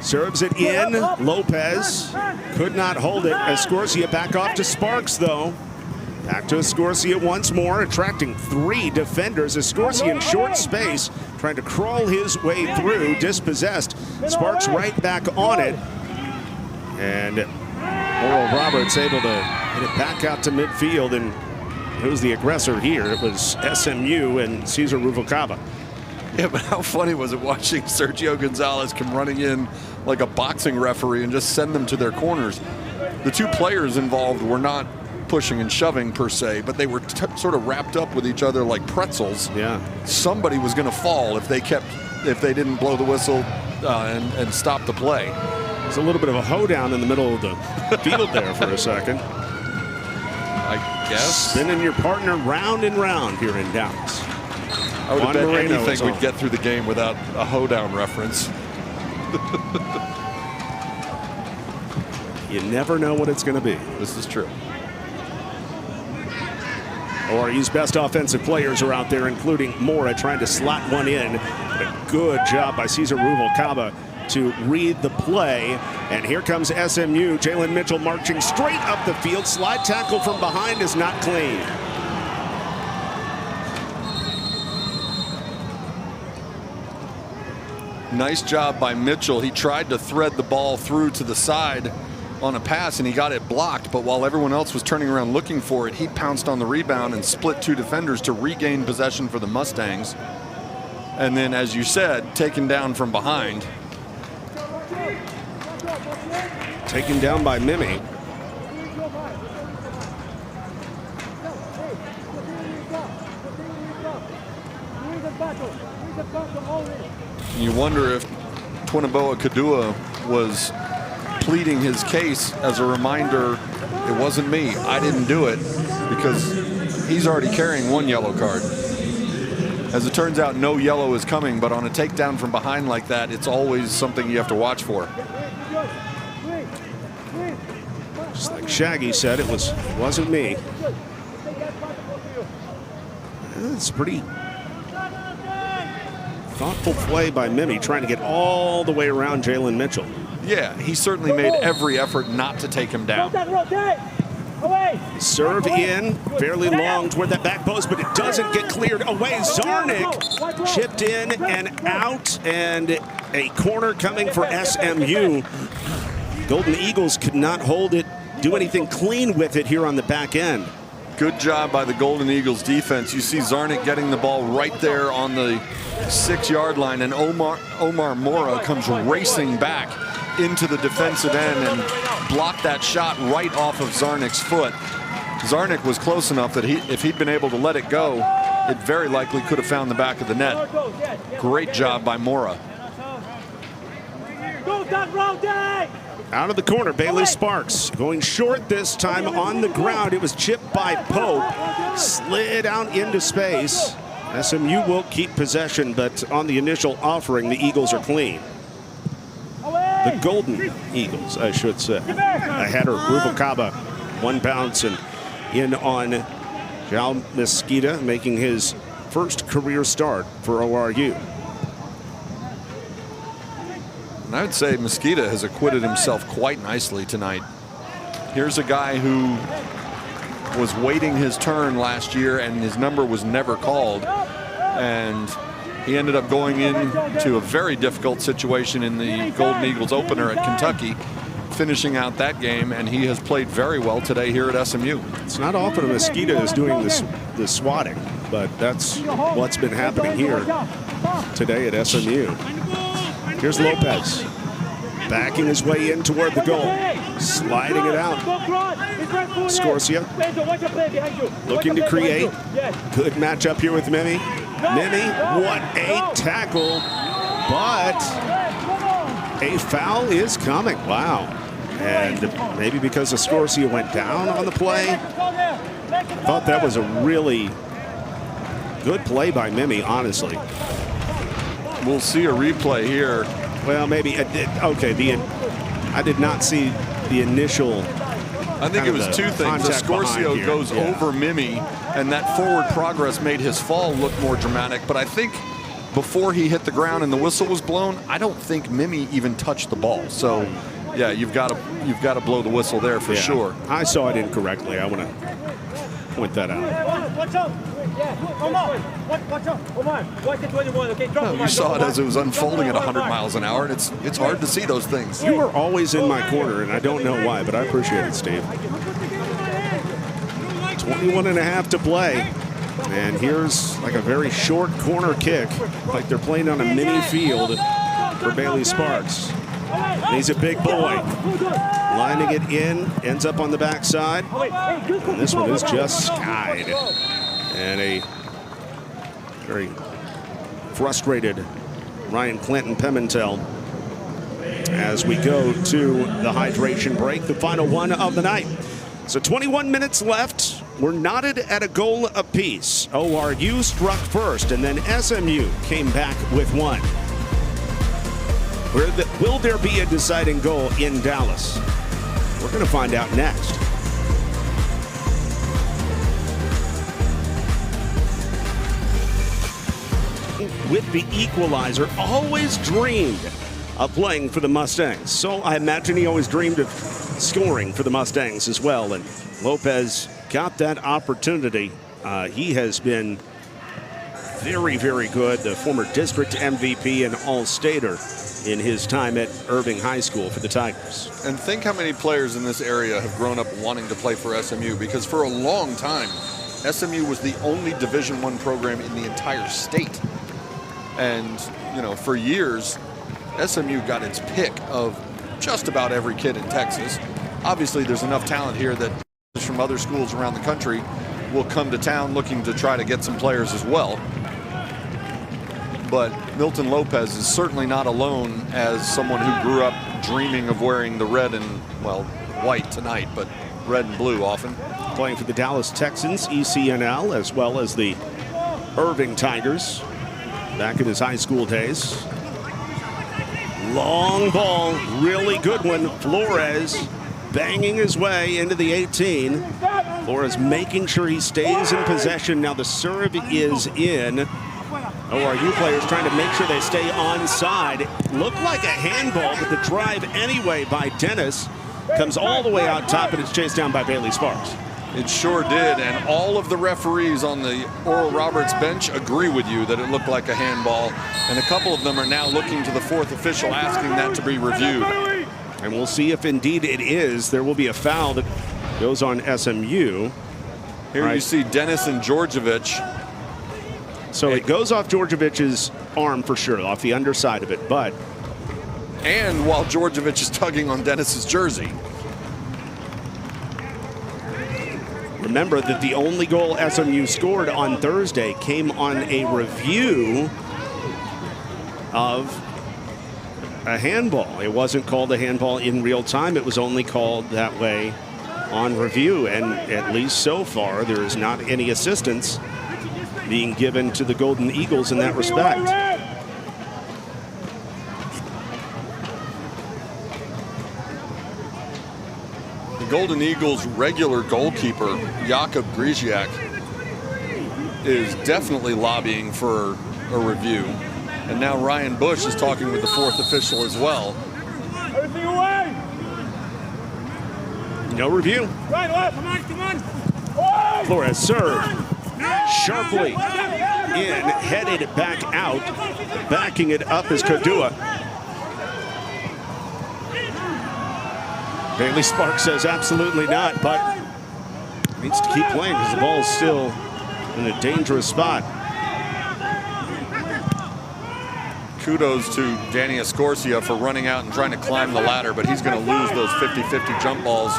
Serves it in. Lopez could not hold it. Escorcia back off to Sparks, though. Back to Escorcia once more, attracting 3 defenders. Escorcia in short space, trying to crawl his way through, dispossessed. Sparks right back on it. And Oral Roberts able to hit it back out to midfield. And who's the aggressor here? It was SMU and Cesar Ruvalcaba. Yeah, but how funny was it watching Sergio Gonzalez come running in like a boxing referee and just send them to their corners? The 2 players involved were not pushing and shoving per se, but they were sort of wrapped up with each other like pretzels. Yeah. Somebody was going to fall if they didn't blow the whistle and stop the play. There's a little bit of a hoedown in the middle of the field there for a second. I guess. Spinning your partner round and round here in Dallas. I would have bet Moreno anything we'd get through the game without a hoedown reference. You never know what it's going to be. This is true. ORU's best offensive players are out there, including Mora, trying to slot one in. But a good job by Cesar Ruvalcaba to read the play. And here comes SMU. Jalen Mitchell marching straight up the field. Slide tackle from behind is not clean. Nice job by Mitchell. He tried to thread the ball through to the side on a pass and he got it blocked, but while everyone else was turning around looking for it, he pounced on the rebound and split 2 defenders to regain possession for the Mustangs. And then, as you said, taken down from behind. Taken down by Mimi. You wonder if Twinaboa Kadua was pleading his case as a reminder, it wasn't me, I didn't do it, because he's already carrying 1 yellow card. As it turns out, no yellow is coming, but on a takedown from behind like that, it's always something you have to watch for. Just like Shaggy said, it wasn't me. It's pretty thoughtful play by Mimi, trying to get all the way around Jalen Mitchell. Yeah, he certainly made every effort not to take him down. Serve in, fairly long toward that back post, but it doesn't get cleared away. Zarnik chipped in and out, and a corner coming for SMU. Golden Eagles could not hold it, do anything clean with it here on the back end. Good job by the Golden Eagles defense. You see Zarnik getting the ball right there on the 6-yard line, and Omar Mora comes racing back into the defensive end and blocked that shot right off of Zarnik's foot. Zarnik was close enough that if he'd been able to let it go, it very likely could have found the back of the net. Great job by Mora. Out of the corner, Bailey Sparks going short this time on the ground. It was chipped by Pope, slid out into space. SMU will keep possession, but on the initial offering, the Eagles are clean. The Golden Eagles, I should say. A header, Ruvalcaba, 1 bounce and in on Jal Mesquita, making his first career start for ORU. And I would say Mosqueda has acquitted himself quite nicely tonight. Here's a guy who was waiting his turn last year and his number was never called. And he ended up going into a very difficult situation in the Golden Eagles opener at Kentucky, finishing out that game, and he has played very well today here at SMU. It's not often a Mosqueda is doing this swatting, but that's what's been happening here today at SMU. Here's Lopez, backing his way in toward the goal, sliding it out. Scorsia looking to create. Good matchup here with Mimi. Mimi, what a tackle, but a foul is coming. Wow. And maybe because Scorsia went down on the play. I thought that was a really good play by Mimi, honestly. We'll see a replay here. Well, maybe okay. I did not see the initial. I think it was two things. Scorsia goes over Mimi, and that forward progress made his fall look more dramatic. But I think before he hit the ground and the whistle was blown, I don't think Mimi even touched the ball. So, yeah, you've got to blow the whistle there for sure. I saw it incorrectly. I want to point that out. Watch out! Watch out! Omar, watch the 21, okay? Drop You saw it as it was unfolding at 100 miles an hour, and it's hard to see those things. You are always in my corner, and I don't know why, but I appreciate it, Steve. 21 and a half to play. And here's like a very short corner kick, like they're playing on a mini field for Bailey Sparks. And he's a big boy. Lining it in, ends up on the backside. And this one is just skied. And a very frustrated Ryan Clinton Pimentel as we go to the hydration break, the final one of the night. So 21 minutes left. We're knotted at a goal apiece. ORU struck first, and then SMU came back with one. Will there be a deciding goal in Dallas? We're going to find out next. With the equalizer, always dreamed of playing for the Mustangs. So I imagine he always dreamed of scoring for the Mustangs as well. And Lopez got that opportunity. He has been very, very good. The former district MVP and All-Stater in his time at Irving High School for the Tigers. And think how many players in this area have grown up wanting to play for SMU, because for a long time, SMU was the only Division I program in the entire state. And, you know, for years, SMU got its pick of just about every kid in Texas. Obviously, there's enough talent here that from other schools around the country will come to town looking to try to get some players as well. But Milton Lopez is certainly not alone as someone who grew up dreaming of wearing the red and, well, white tonight, but red and blue often. Playing for the Dallas Texans, ECNL, as well as the Irving Tigers back in his high school days. Long ball, really good one. Flores banging his way into the 18. Flores making sure he stays in possession. Now the serve is in. ORU players trying to make sure they stay onside. Looked like a handball, but the drive anyway by Dennis comes all the way out top, and it's chased down by Bailey Sparks. It sure did, and all of the referees on the Oral Roberts bench agree with you that it looked like a handball, and a couple of them are now looking to the fourth official asking that to be reviewed. And we'll see if indeed it is. There will be a foul that goes on SMU. Here you see Dennis and Georgievich. So it goes off Georgievich's arm for sure, off the underside of it, but. And while Georgievich is tugging on Dennis's jersey. Remember that the only goal SMU scored on Thursday came on a review of a handball. It wasn't called a handball in real time. It was only called that way on review. And at least so far, there is not any assistance being given to the Golden Eagles in that respect. The Golden Eagles' regular goalkeeper, Jakub Griziak, is definitely lobbying for a review. And now Ryan Bush is talking with the fourth official as well. Everything away! No review. Right, come on, come on! Flores serve sharply in, headed back out. Backing it up is Kadua. Bailey Sparks says absolutely not, but needs to keep playing because the ball is still in a dangerous spot. Kudos to Danny Escorcia for running out and trying to climb the ladder, but he's going to lose those 50-50 jump balls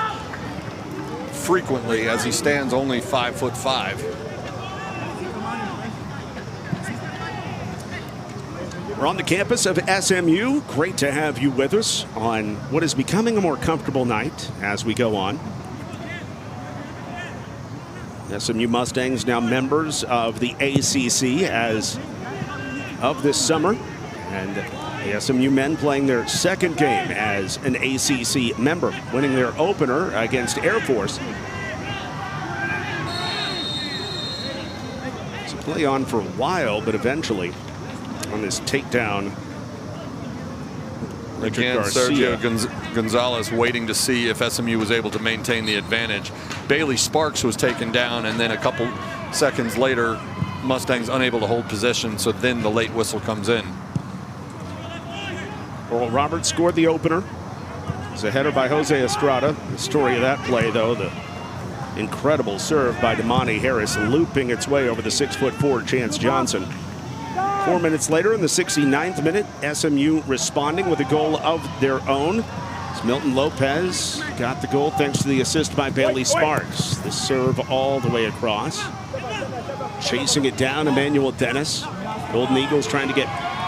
frequently as he stands only 5'5". We're on the campus of SMU. Great to have you with us on what is becoming a more comfortable night as we go on. SMU Mustangs now members of the ACC as of this summer. And the SMU men playing their second game as an ACC member, winning their opener against Air Force. It's a play on for a while, but eventually on this takedown. Again, Sergio Gonzalez waiting to see if SMU was able to maintain the advantage. Bailey Sparks was taken down, and then a couple seconds later, Mustangs unable to hold possession, so then the late whistle comes in. Oral Roberts scored the opener. It's a header by Jose Estrada. The story of that play, though, the incredible serve by Damani Harris, looping its way over the 6'4" Chance Johnson. 4 minutes later, in the 69th minute, SMU responding with a goal of their own. As Milton Lopez got the goal thanks to the assist by Bailey Sparks. The serve all the way across. Chasing it down, Emmanuel Dennis. Golden Eagles trying to get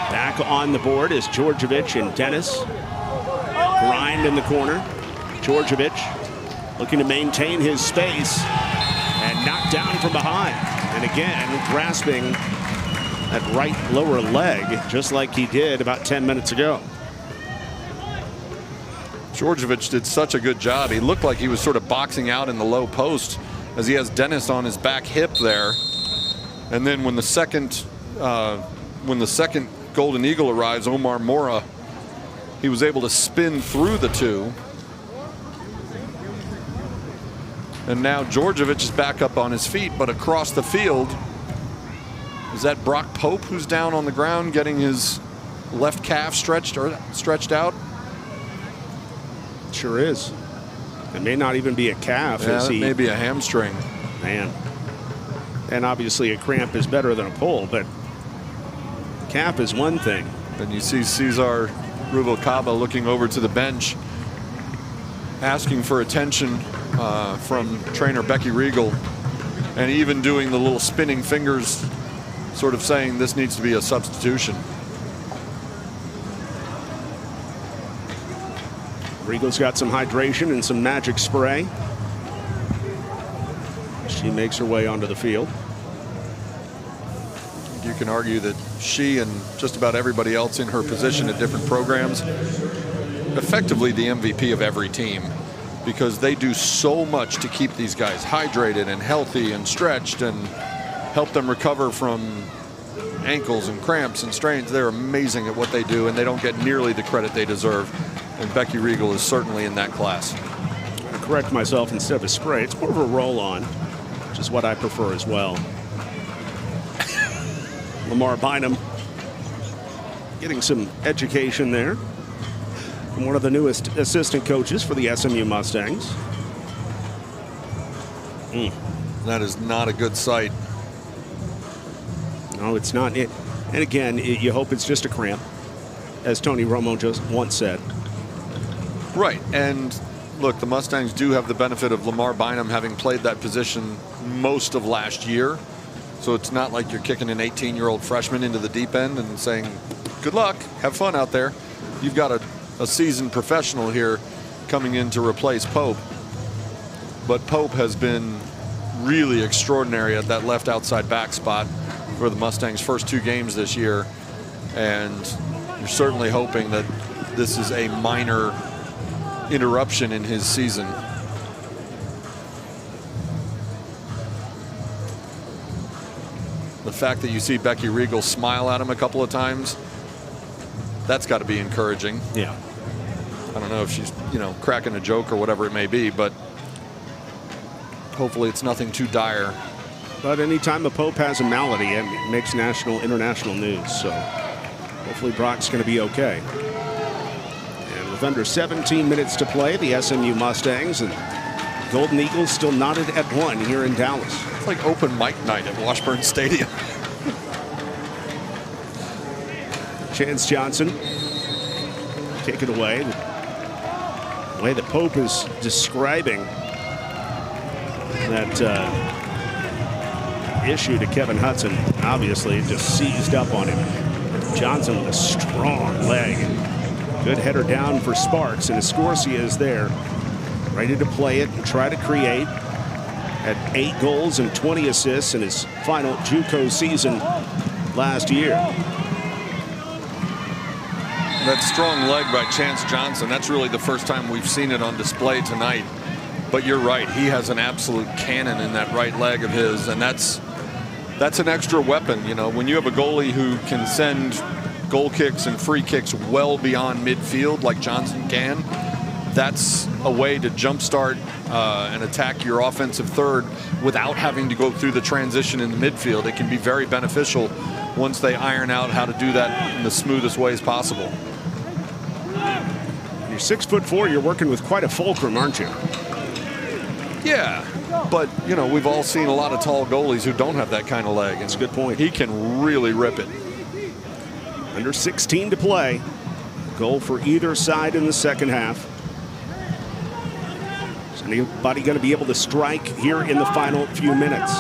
back on the board as Georgievich and Dennis grind in the corner. Georgievich looking to maintain his space and knocked down from behind. And again, grasping that right lower leg, just like he did about 10 minutes ago. Georgievich did such a good job. He looked like he was sort of boxing out in the low post as he has Dennis on his back hip there. And then when the second Golden Eagle arrives, Omar Mora, he was able to spin through the two. And now Georgievich is back up on his feet, but across the field, is that Brock Pope who's down on the ground getting his left calf stretched out? Sure is. It may not even be a calf. Yeah, it may be a hamstring. Man. And obviously a cramp is better than a pull, but calf is one thing. And you see Cesar Rubalcaba looking over to the bench, asking for attention from trainer Becky Riegel, and even doing the little spinning fingers, sort of saying this needs to be a substitution. Riegel's got some hydration and some magic spray. She makes her way onto the field. You can argue that she and just about everybody else in her position at different programs, effectively the MVP of every team, because they do so much to keep these guys hydrated and healthy and stretched and help them recover from ankles and cramps and strains. They're amazing at what they do, and they don't get nearly the credit they deserve. And Becky Riegel is certainly in that class. I correct myself, instead of a spray, it's more of a roll-on, which is what I prefer as well. Lamar Bynum getting some education there from one of the newest assistant coaches for the SMU Mustangs. That is not a good sight. No, it's not. And again, you hope it's just a cramp, as Tony Romo just once said. Right, and look, the Mustangs do have the benefit of Lamar Bynum having played that position most of last year. So it's not like you're kicking an 18-year-old freshman into the deep end and saying, good luck, have fun out there. You've got a seasoned professional here coming in to replace Pope. But Pope has been really extraordinary at that left outside back spot for the Mustangs' first two games this year. And you're certainly hoping that this is a minor interruption in his season. the fact that you see Becky Regal smile at him a couple of times, that's got to be encouraging. Yeah. I don't know if she's, cracking a joke or whatever it may be, but hopefully it's nothing too dire. But anytime a Pope has a malady, it makes national, international news. So hopefully Brock's going to be okay. And with under 17 minutes to play, the SMU Mustangs and Golden Eagles still knotted at 1 here in Dallas. It's like open mic night at Washburn Stadium. Chance Johnson, take it away. The way the Pope is describing that issue to Kevin Hudson, obviously it just seized up on him. Johnson with a strong leg. Good header down for Sparks, and Escorcia is there, ready to play it and try to create. Had 8 goals and 20 assists in his final JUCO season last year. That strong leg by Chance Johnson, that's really the first time we've seen it on display tonight. But you're right, he has an absolute cannon in that right leg of his, and that's an extra weapon. When you have a goalie who can send goal kicks and free kicks well beyond midfield like Johnson can, that's a way to jumpstart and attack your offensive third without having to go through the transition in the midfield. It can be very beneficial once they iron out how to do that in the smoothest ways possible. You're 6'4", you're working with quite a fulcrum, aren't you? Yeah, but we've all seen a lot of tall goalies who don't have that kind of leg. That's a good point. He can really rip it. Under 16 to play. Goal for either side in the second half. Is anybody going to be able to strike here in the final few minutes?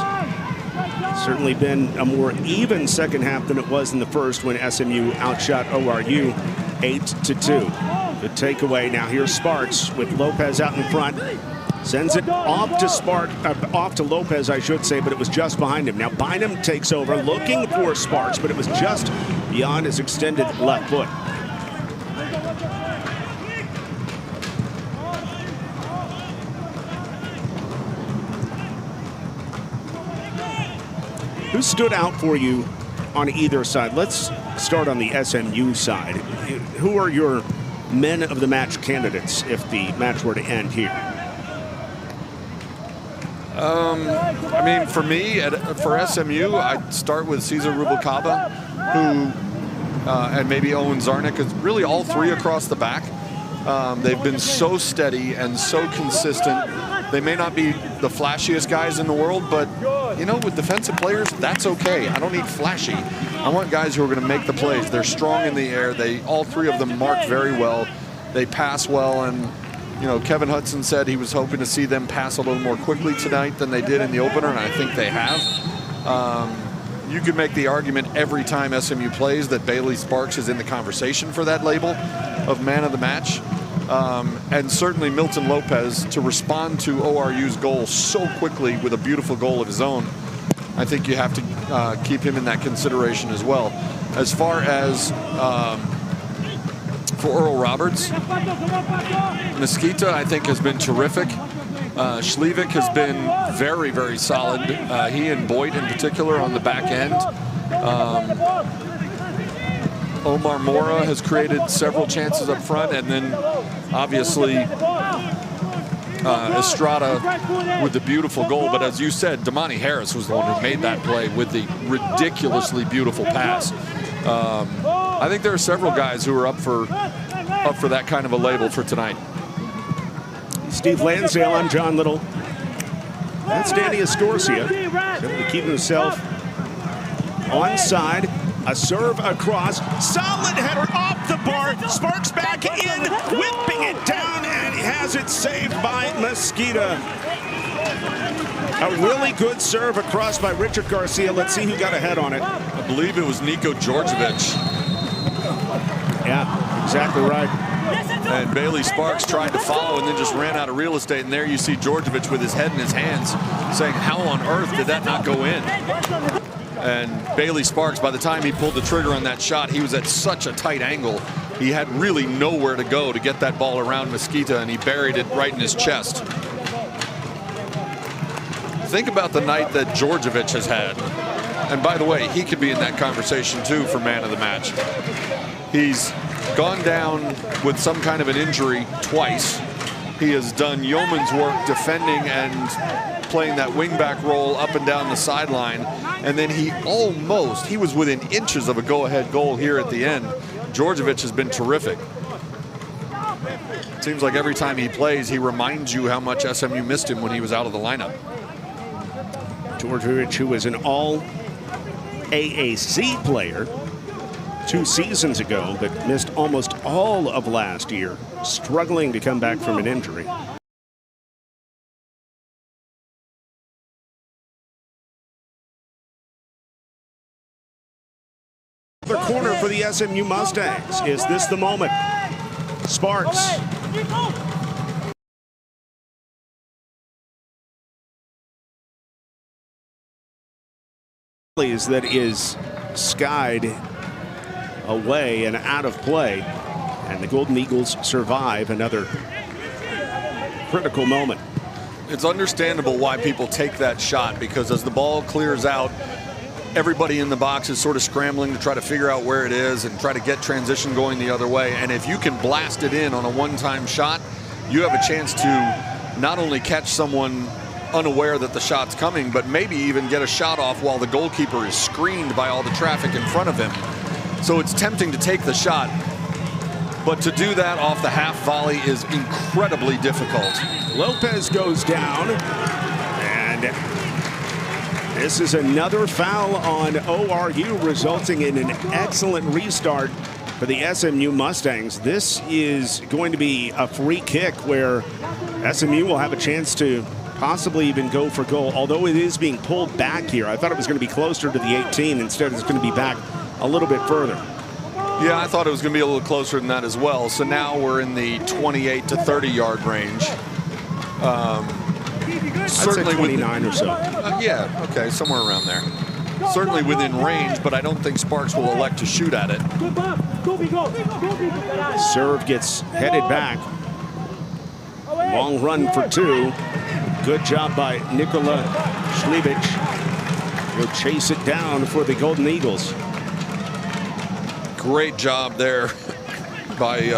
Certainly been a more even second half than it was in the first when SMU outshot ORU 8-2. Good takeaway. Now here's Sparks with Lopez out in front. Sends it off to off to Lopez, I should say, but it was just behind him. Now Bynum takes over, looking for Sparks, but it was just beyond his extended left foot. Who stood out for you on either side? Let's start on the SMU side. Who are your men of the match candidates if the match were to end here? I mean, for me, for SMU, I'd start with Cesar Rubalcaba, who, and maybe Owen Zarnik, is really all three across the back. They've been so steady and so consistent. They may not be the flashiest guys in the world, but, with defensive players, that's okay. I don't need flashy. I want guys who are going to make the plays. They're strong in the air. All three of them mark very well. They pass well, and Kevin Hudson said he was hoping to see them pass a little more quickly tonight than they did in the opener, and I think they have. You could make the argument every time SMU plays that Bailey Sparks is in the conversation for that label of man of the match. And certainly Milton Lopez, to respond to ORU's goal so quickly with a beautiful goal of his own, I think you have to keep him in that consideration as well. As far as for Earl Roberts, Mesquita, I think, has been terrific. Schlievick has been very, very solid. He and Boyd in particular on the back end. Omar Mora has created several chances up front, and then obviously Estrada with the beautiful goal. But as you said, Damani Harris was the one who made that play with the ridiculously beautiful pass. I think there are several guys who are up for that kind of a label for tonight. Steve Lansdale, I'm John Little. That's Danny Escorcia, keeping himself onside. A serve across, solid header off the bar. Sparks back in, whipping it down, and he has it saved by Mesquita. A really good serve across by Richard Garcia. Let's see who got a head on it. I believe it was Niko Djordjevic. Yeah, exactly right. And Bailey Sparks tried to follow and then just ran out of real estate. And there you see Djordjevic with his head in his hands saying, how on earth did that not go in? And Bailey Sparks, by the time he pulled the trigger on that shot, he was at such a tight angle. He had really nowhere to go to get that ball around Mesquita, and he buried it right in his chest. Think about the night that Djordjevic has had. And by the way, he could be in that conversation too for man of the match. He's gone down with some kind of an injury twice. He has done yeoman's work defending and playing that wingback role up and down the sideline. And then he was within inches of a go-ahead goal here at the end. Djordjevic has been terrific. It seems like every time he plays, he reminds you how much SMU missed him when he was out of the lineup. Djordjevic, who was an all AAC player 2 seasons ago, but missed almost all of last year, struggling to come back from an injury. The corner for the SMU Mustangs. Is this the moment? Sparks. That is skied away and out of play, and the Golden Eagles survive another critical moment. It's understandable why people take that shot, because as the ball clears out, everybody in the box is sort of scrambling to try to figure out where it is and try to get transition going the other way. And if you can blast it in on a one-time shot, you have a chance to not only catch someone unaware that the shot's coming, but maybe even get a shot off while the goalkeeper is screened by all the traffic in front of him. So it's tempting to take the shot, but to do that off the half volley is incredibly difficult. Lopez goes down, and this is another foul on ORU, resulting in an excellent restart for the SMU Mustangs. This is going to be a free kick where SMU will have a chance to possibly even go for goal, although it is being pulled back here. I thought it was going to be closer to the 18. Instead, it's going to be back a little bit further. Yeah, I thought it was going to be a little closer than that as well. So now we're in the 28 to 30 yard range. Certainly 29 or so. Yeah, okay, somewhere around there. Certainly within range, but I don't think Sparks will elect to shoot at it. Serve gets headed back. Long run for 2. Good job by Nikola Šlibić. He'll chase it down for the Golden Eagles. Great job there by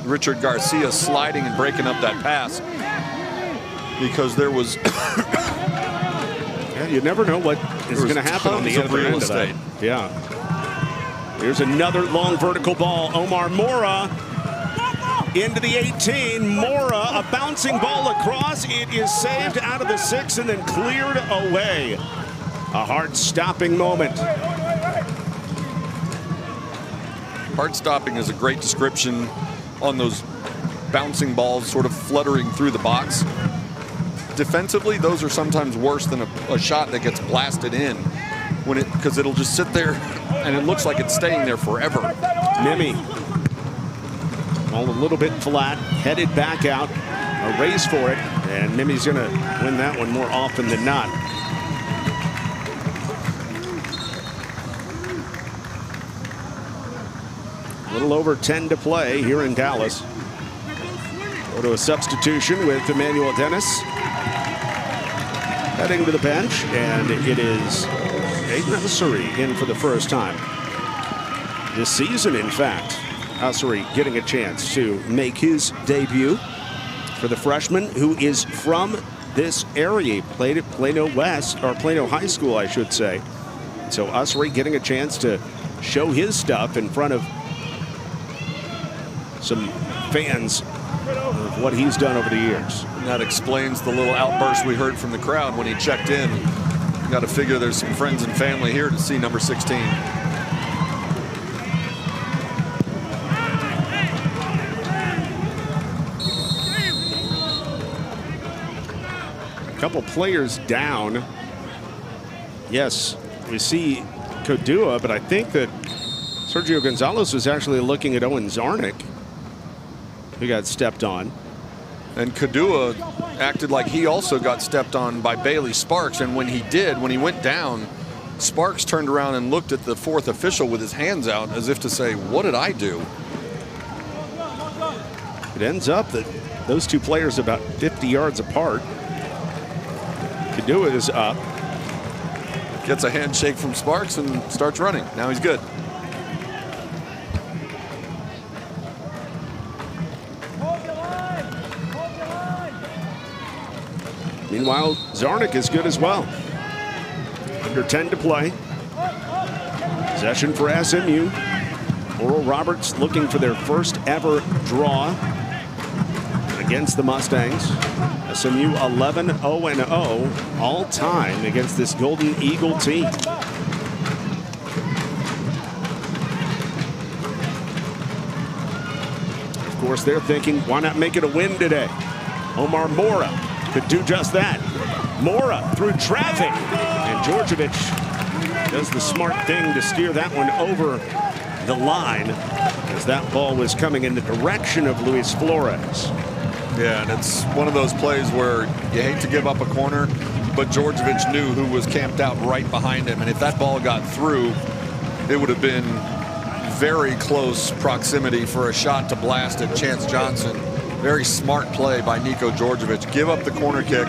Richard Garcia, sliding and breaking up that pass, because there was yeah, you never know what is going to happen on the other end of that. Yeah. Here's another long vertical ball. Omar Mora into the 18. Mora, a bouncing ball across. It is saved out of the 6 and then cleared away. A heart-stopping moment. Heart-stopping is a great description on those bouncing balls sort of fluttering through the box. Defensively, those are sometimes worse than a shot that gets blasted in, because it'll just sit there and it looks like it's staying there forever. Nimi, all a little bit flat, headed back out, a race for it, and Nimi's going to win that one more often than not. A little over 10 to play here in Dallas. Go to a substitution with Emmanuel Dennis heading to the bench, and it is Aiden Ussery in for the first time this season. In fact, Ussery getting a chance to make his debut for the freshman, who is from this area, played at Plano West, or Plano High School, I should say. So Ussery getting a chance to show his stuff in front of some fans of what he's done over the years. And that explains the little outburst we heard from the crowd when he checked in. Got to figure there's some friends and family here to see number 16. A couple players down. Yes, we see Kodua, but I think that Sergio Gonzalez was actually looking at Owen Zarnik, who got stepped on. And Kodua acted like he also got stepped on by Bailey Sparks, and when he did, when he went down, Sparks turned around and looked at the 4th official with his hands out as if to say, what did I do? It ends up that those two players about 50 yards apart. Kodua is up. Gets a handshake from Sparks and starts running. Now he's good. Meanwhile, Zarnik is good as well. Under 10 to play. Possession for SMU. Oral Roberts looking for their first ever draw against the Mustangs. SMU 11-0-0 all time against this Golden Eagle team. Of course, they're thinking, why not make it a win today? Omar Mora could do just that. Mora through traffic, and Djordjevic does the smart thing to steer that one over the line as that ball was coming in the direction of Luis Flores. Yeah, and it's one of those plays where you hate to give up a corner, but Djordjevic knew who was camped out right behind him, and if that ball got through, it would have been very close proximity for a shot to blast at Chance Johnson. Very smart play by Niko Djordjevic. Give up the corner kick,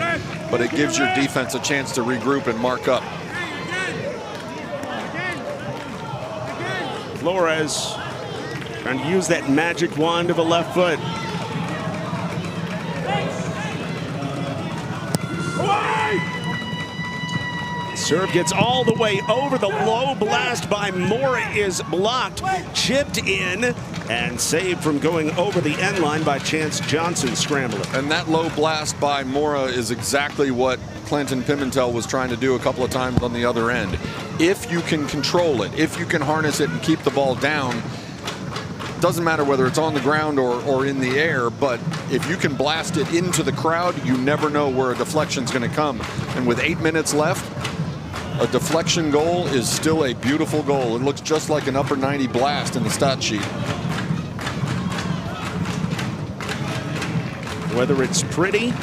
but it gives your defense a chance to regroup and mark up. Flores trying to use that magic wand of a left foot. Serve gets all the way over. The low blast by Mora is blocked, chipped in, and saved from going over the end line by Chance Johnson scrambling. And that low blast by Mora is exactly what Clanton Pimentel was trying to do a couple of times on the other end. If you can control it, if you can harness it and keep the ball down, doesn't matter whether it's on the ground or in the air, but if you can blast it into the crowd, you never know where a deflection's going to come. And with 8 minutes left, a deflection goal is still a beautiful goal. It looks just like an upper 90 blast in the stat sheet. Whether it's pretty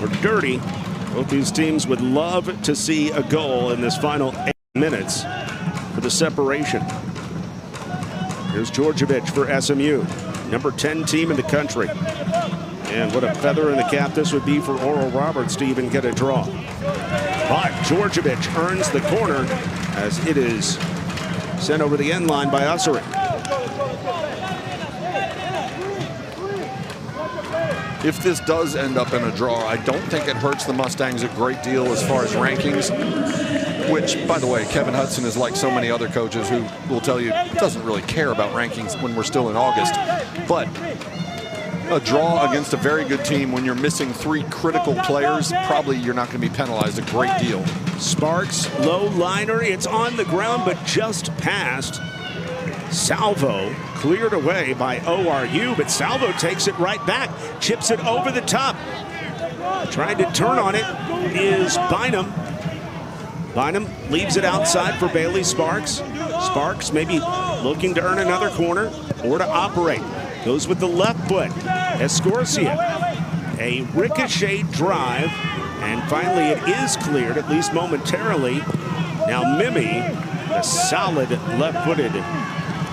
or dirty, both these teams would love to see a goal in this final 8 minutes for the separation. Here's Djordjevic for SMU, number 10 team in the country. And what a feather in the cap this would be for Oral Roberts to even get a draw. But Djordjevic earns the corner as it is sent over the end line by Ussery. If this does end up in a draw, I don't think it hurts the Mustangs a great deal as far as rankings, which, by the way, Kevin Hudson is like so many other coaches who will tell you doesn't really care about rankings when we're still in August. But a draw against a very good team when you're missing 3 critical players, probably you're not going to be penalized a great deal. Sparks, low liner. It's on the ground, but just past. Salvo cleared away by ORU, but Salvo takes it right back, chips it over the top. Trying to turn on it is Bynum. Bynum leaves it outside for Bailey Sparks. Sparks maybe looking to earn another corner or to operate. Goes with the left foot. Escorcia, a ricochet drive, and finally it is cleared, at least momentarily. Now Mimi, a solid left-footed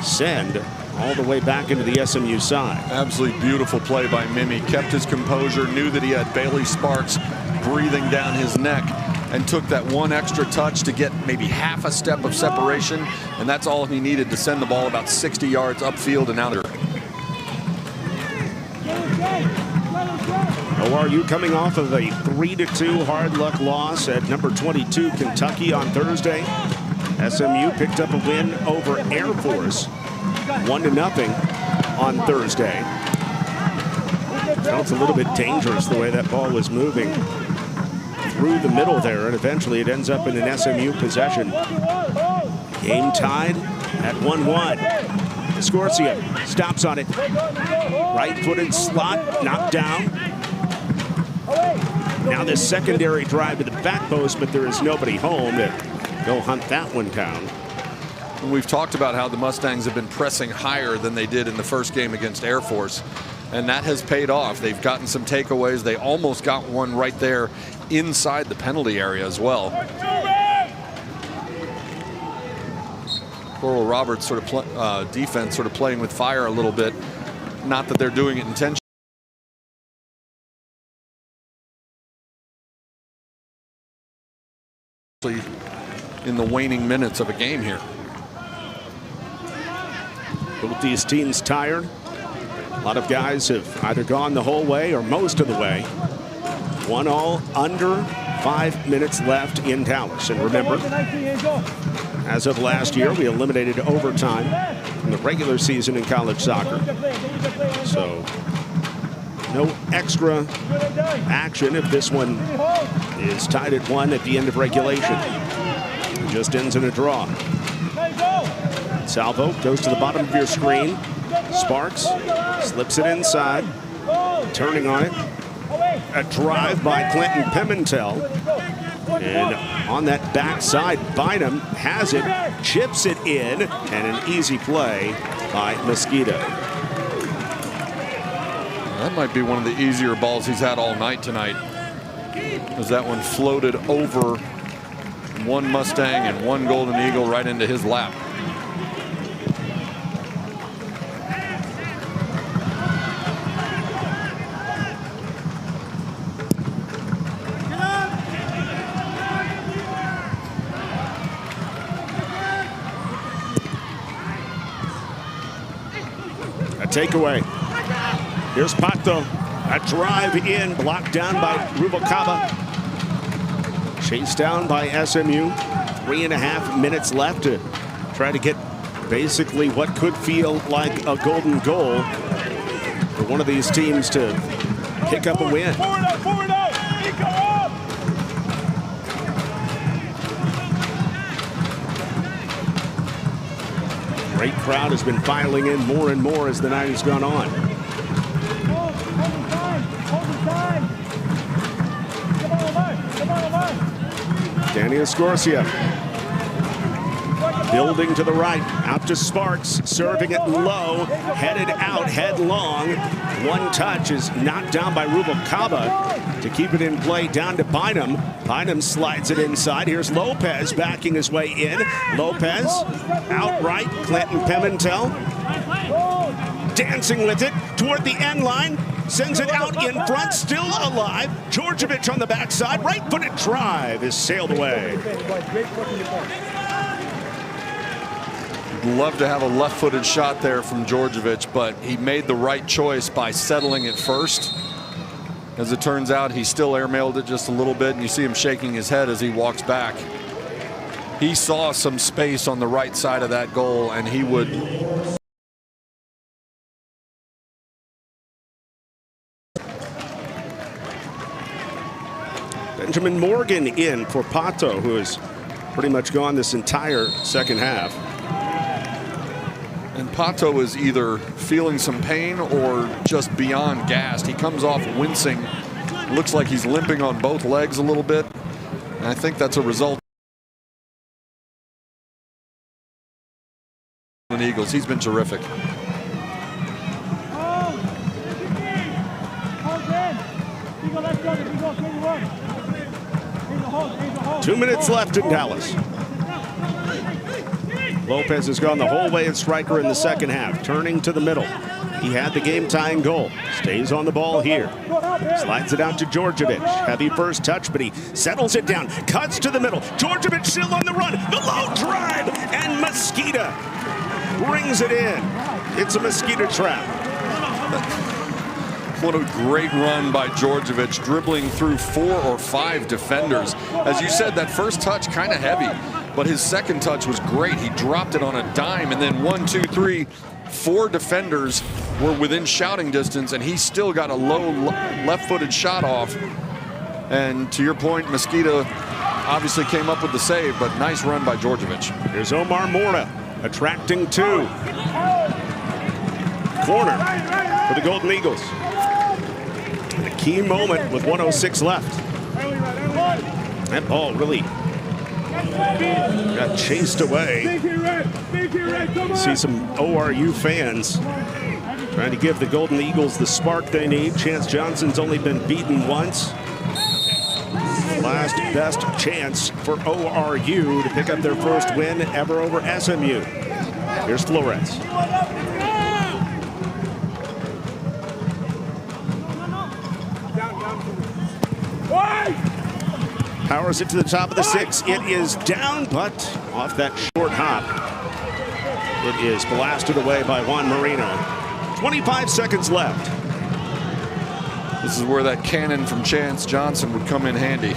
send all the way back into the SMU side. Absolutely beautiful play by Mimi. Kept his composure, knew that he had Bailey Sparks breathing down his neck, and took that one extra touch to get maybe half a step of separation, and that's all he needed to send the ball about 60 yards upfield and out there. ORU coming off of a 3-2 hard luck loss at number 22 Kentucky on Thursday. SMU picked up a win over Air Force, 1-0 on Thursday. Felt a little bit dangerous the way that ball was moving through the middle there, and eventually it ends up in an SMU possession. Game tied at 1-1. Escorcia stops on it. Right-footed slot, knocked down. Now this secondary drive to the back post, but there is nobody home to go hunt that one down. We've talked about how the Mustangs have been pressing higher than they did in the first game against Air Force, and that has paid off. They've gotten some takeaways. They almost got one right there inside the penalty area as well. Oral Roberts sort of defense sort of playing with fire a little bit. Not that they're doing it intentionally. in the waning minutes of a game here. Both these teams tired. A lot of guys have either gone the whole way or most of the way. 1-1 under 5 minutes left in Dallas. And remember, as of last year, we eliminated overtime in the regular season in college soccer. So no extra action if this one is tied at 1 at the end of regulation. It just ends in a draw. Salvo goes to the bottom of your screen. Sparks slips it inside, turning on it. A drive by Clinton Pimentel. And on that backside, Bynum has it, chips it in, and an easy play by Mosquito. That might be one of the easier balls he's had all night tonight, as that one floated over one Mustang and one Golden Eagle right into his lap. Takeaway. Here's Pato. A drive in, blocked down by Rubalcaba. Chased down by SMU. 3.5 minutes left to try to get basically what could feel like a golden goal for one of these teams to pick up a win. Great crowd has been filing in more and more as the night has gone on. Danny Escorcia building to the right, out to Sparks, serving it low, headed out headlong. One touch is knocked down by Rubalcaba to keep it in play down to Bynum. Bynum slides it inside. Here's Lopez backing his way in. Lopez outright. Clinton Pimentel dancing with it toward the end line. Sends it out in front, still alive. Djordjevic on the backside. Right-footed drive is sailed away. Love to have a left-footed shot there from Djordjevic, but he made the right choice by settling it first. As it turns out, he still airmailed it just a little bit, and you see him shaking his head as he walks back. He saw some space on the right side of that goal, and he would... Benjamin Morgan in for Pato, who has pretty much gone this entire second half. And Pato is either feeling some pain or just beyond gassed. He comes off wincing. Looks like he's limping on both legs a little bit. And I think that's a result of the Eagles. He's been terrific. 2 minutes left in Dallas. Lopez has gone the whole way at striker in the second half, turning to the middle. He had the game-tying goal. Stays on the ball here. Slides it out to Djordjevic. Heavy first touch, but he settles it down. Cuts to the middle. Djordjevic still on the run. The low drive, and Mosquito brings it in. It's a Mosquito trap. What a great run by Djordjevic, dribbling through 4 or 5 defenders. As you said, that first touch kind of heavy, but his second touch was great. He dropped it on a dime, and then 1, 2, 3, 4 defenders were within shouting distance, and he still got a low left-footed shot off. And to your point, Mosquito obviously came up with the save, but nice run by Djordjevic. Here's Omar Morta attracting 2. Corner for the Golden Eagles. A key moment with 1:06 left. That ball really got chased away. You see some ORU fans trying to give the Golden Eagles the spark they need. Chance Johnson's only been beaten once. Last best chance for ORU to pick up their first win ever over SMU. Here's Flores. Powers it to the top of the 6. It is down, but off that short hop. It is blasted away by Juan Marino. 25 seconds left. This is where that cannon from Chance Johnson would come in handy.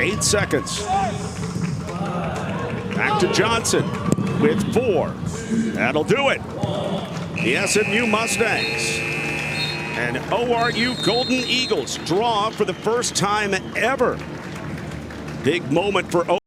Eight seconds. Back to Johnson with 4. That'll do it. The SMU Mustangs and ORU Golden Eagles draw for the first time ever. Big moment for ORU.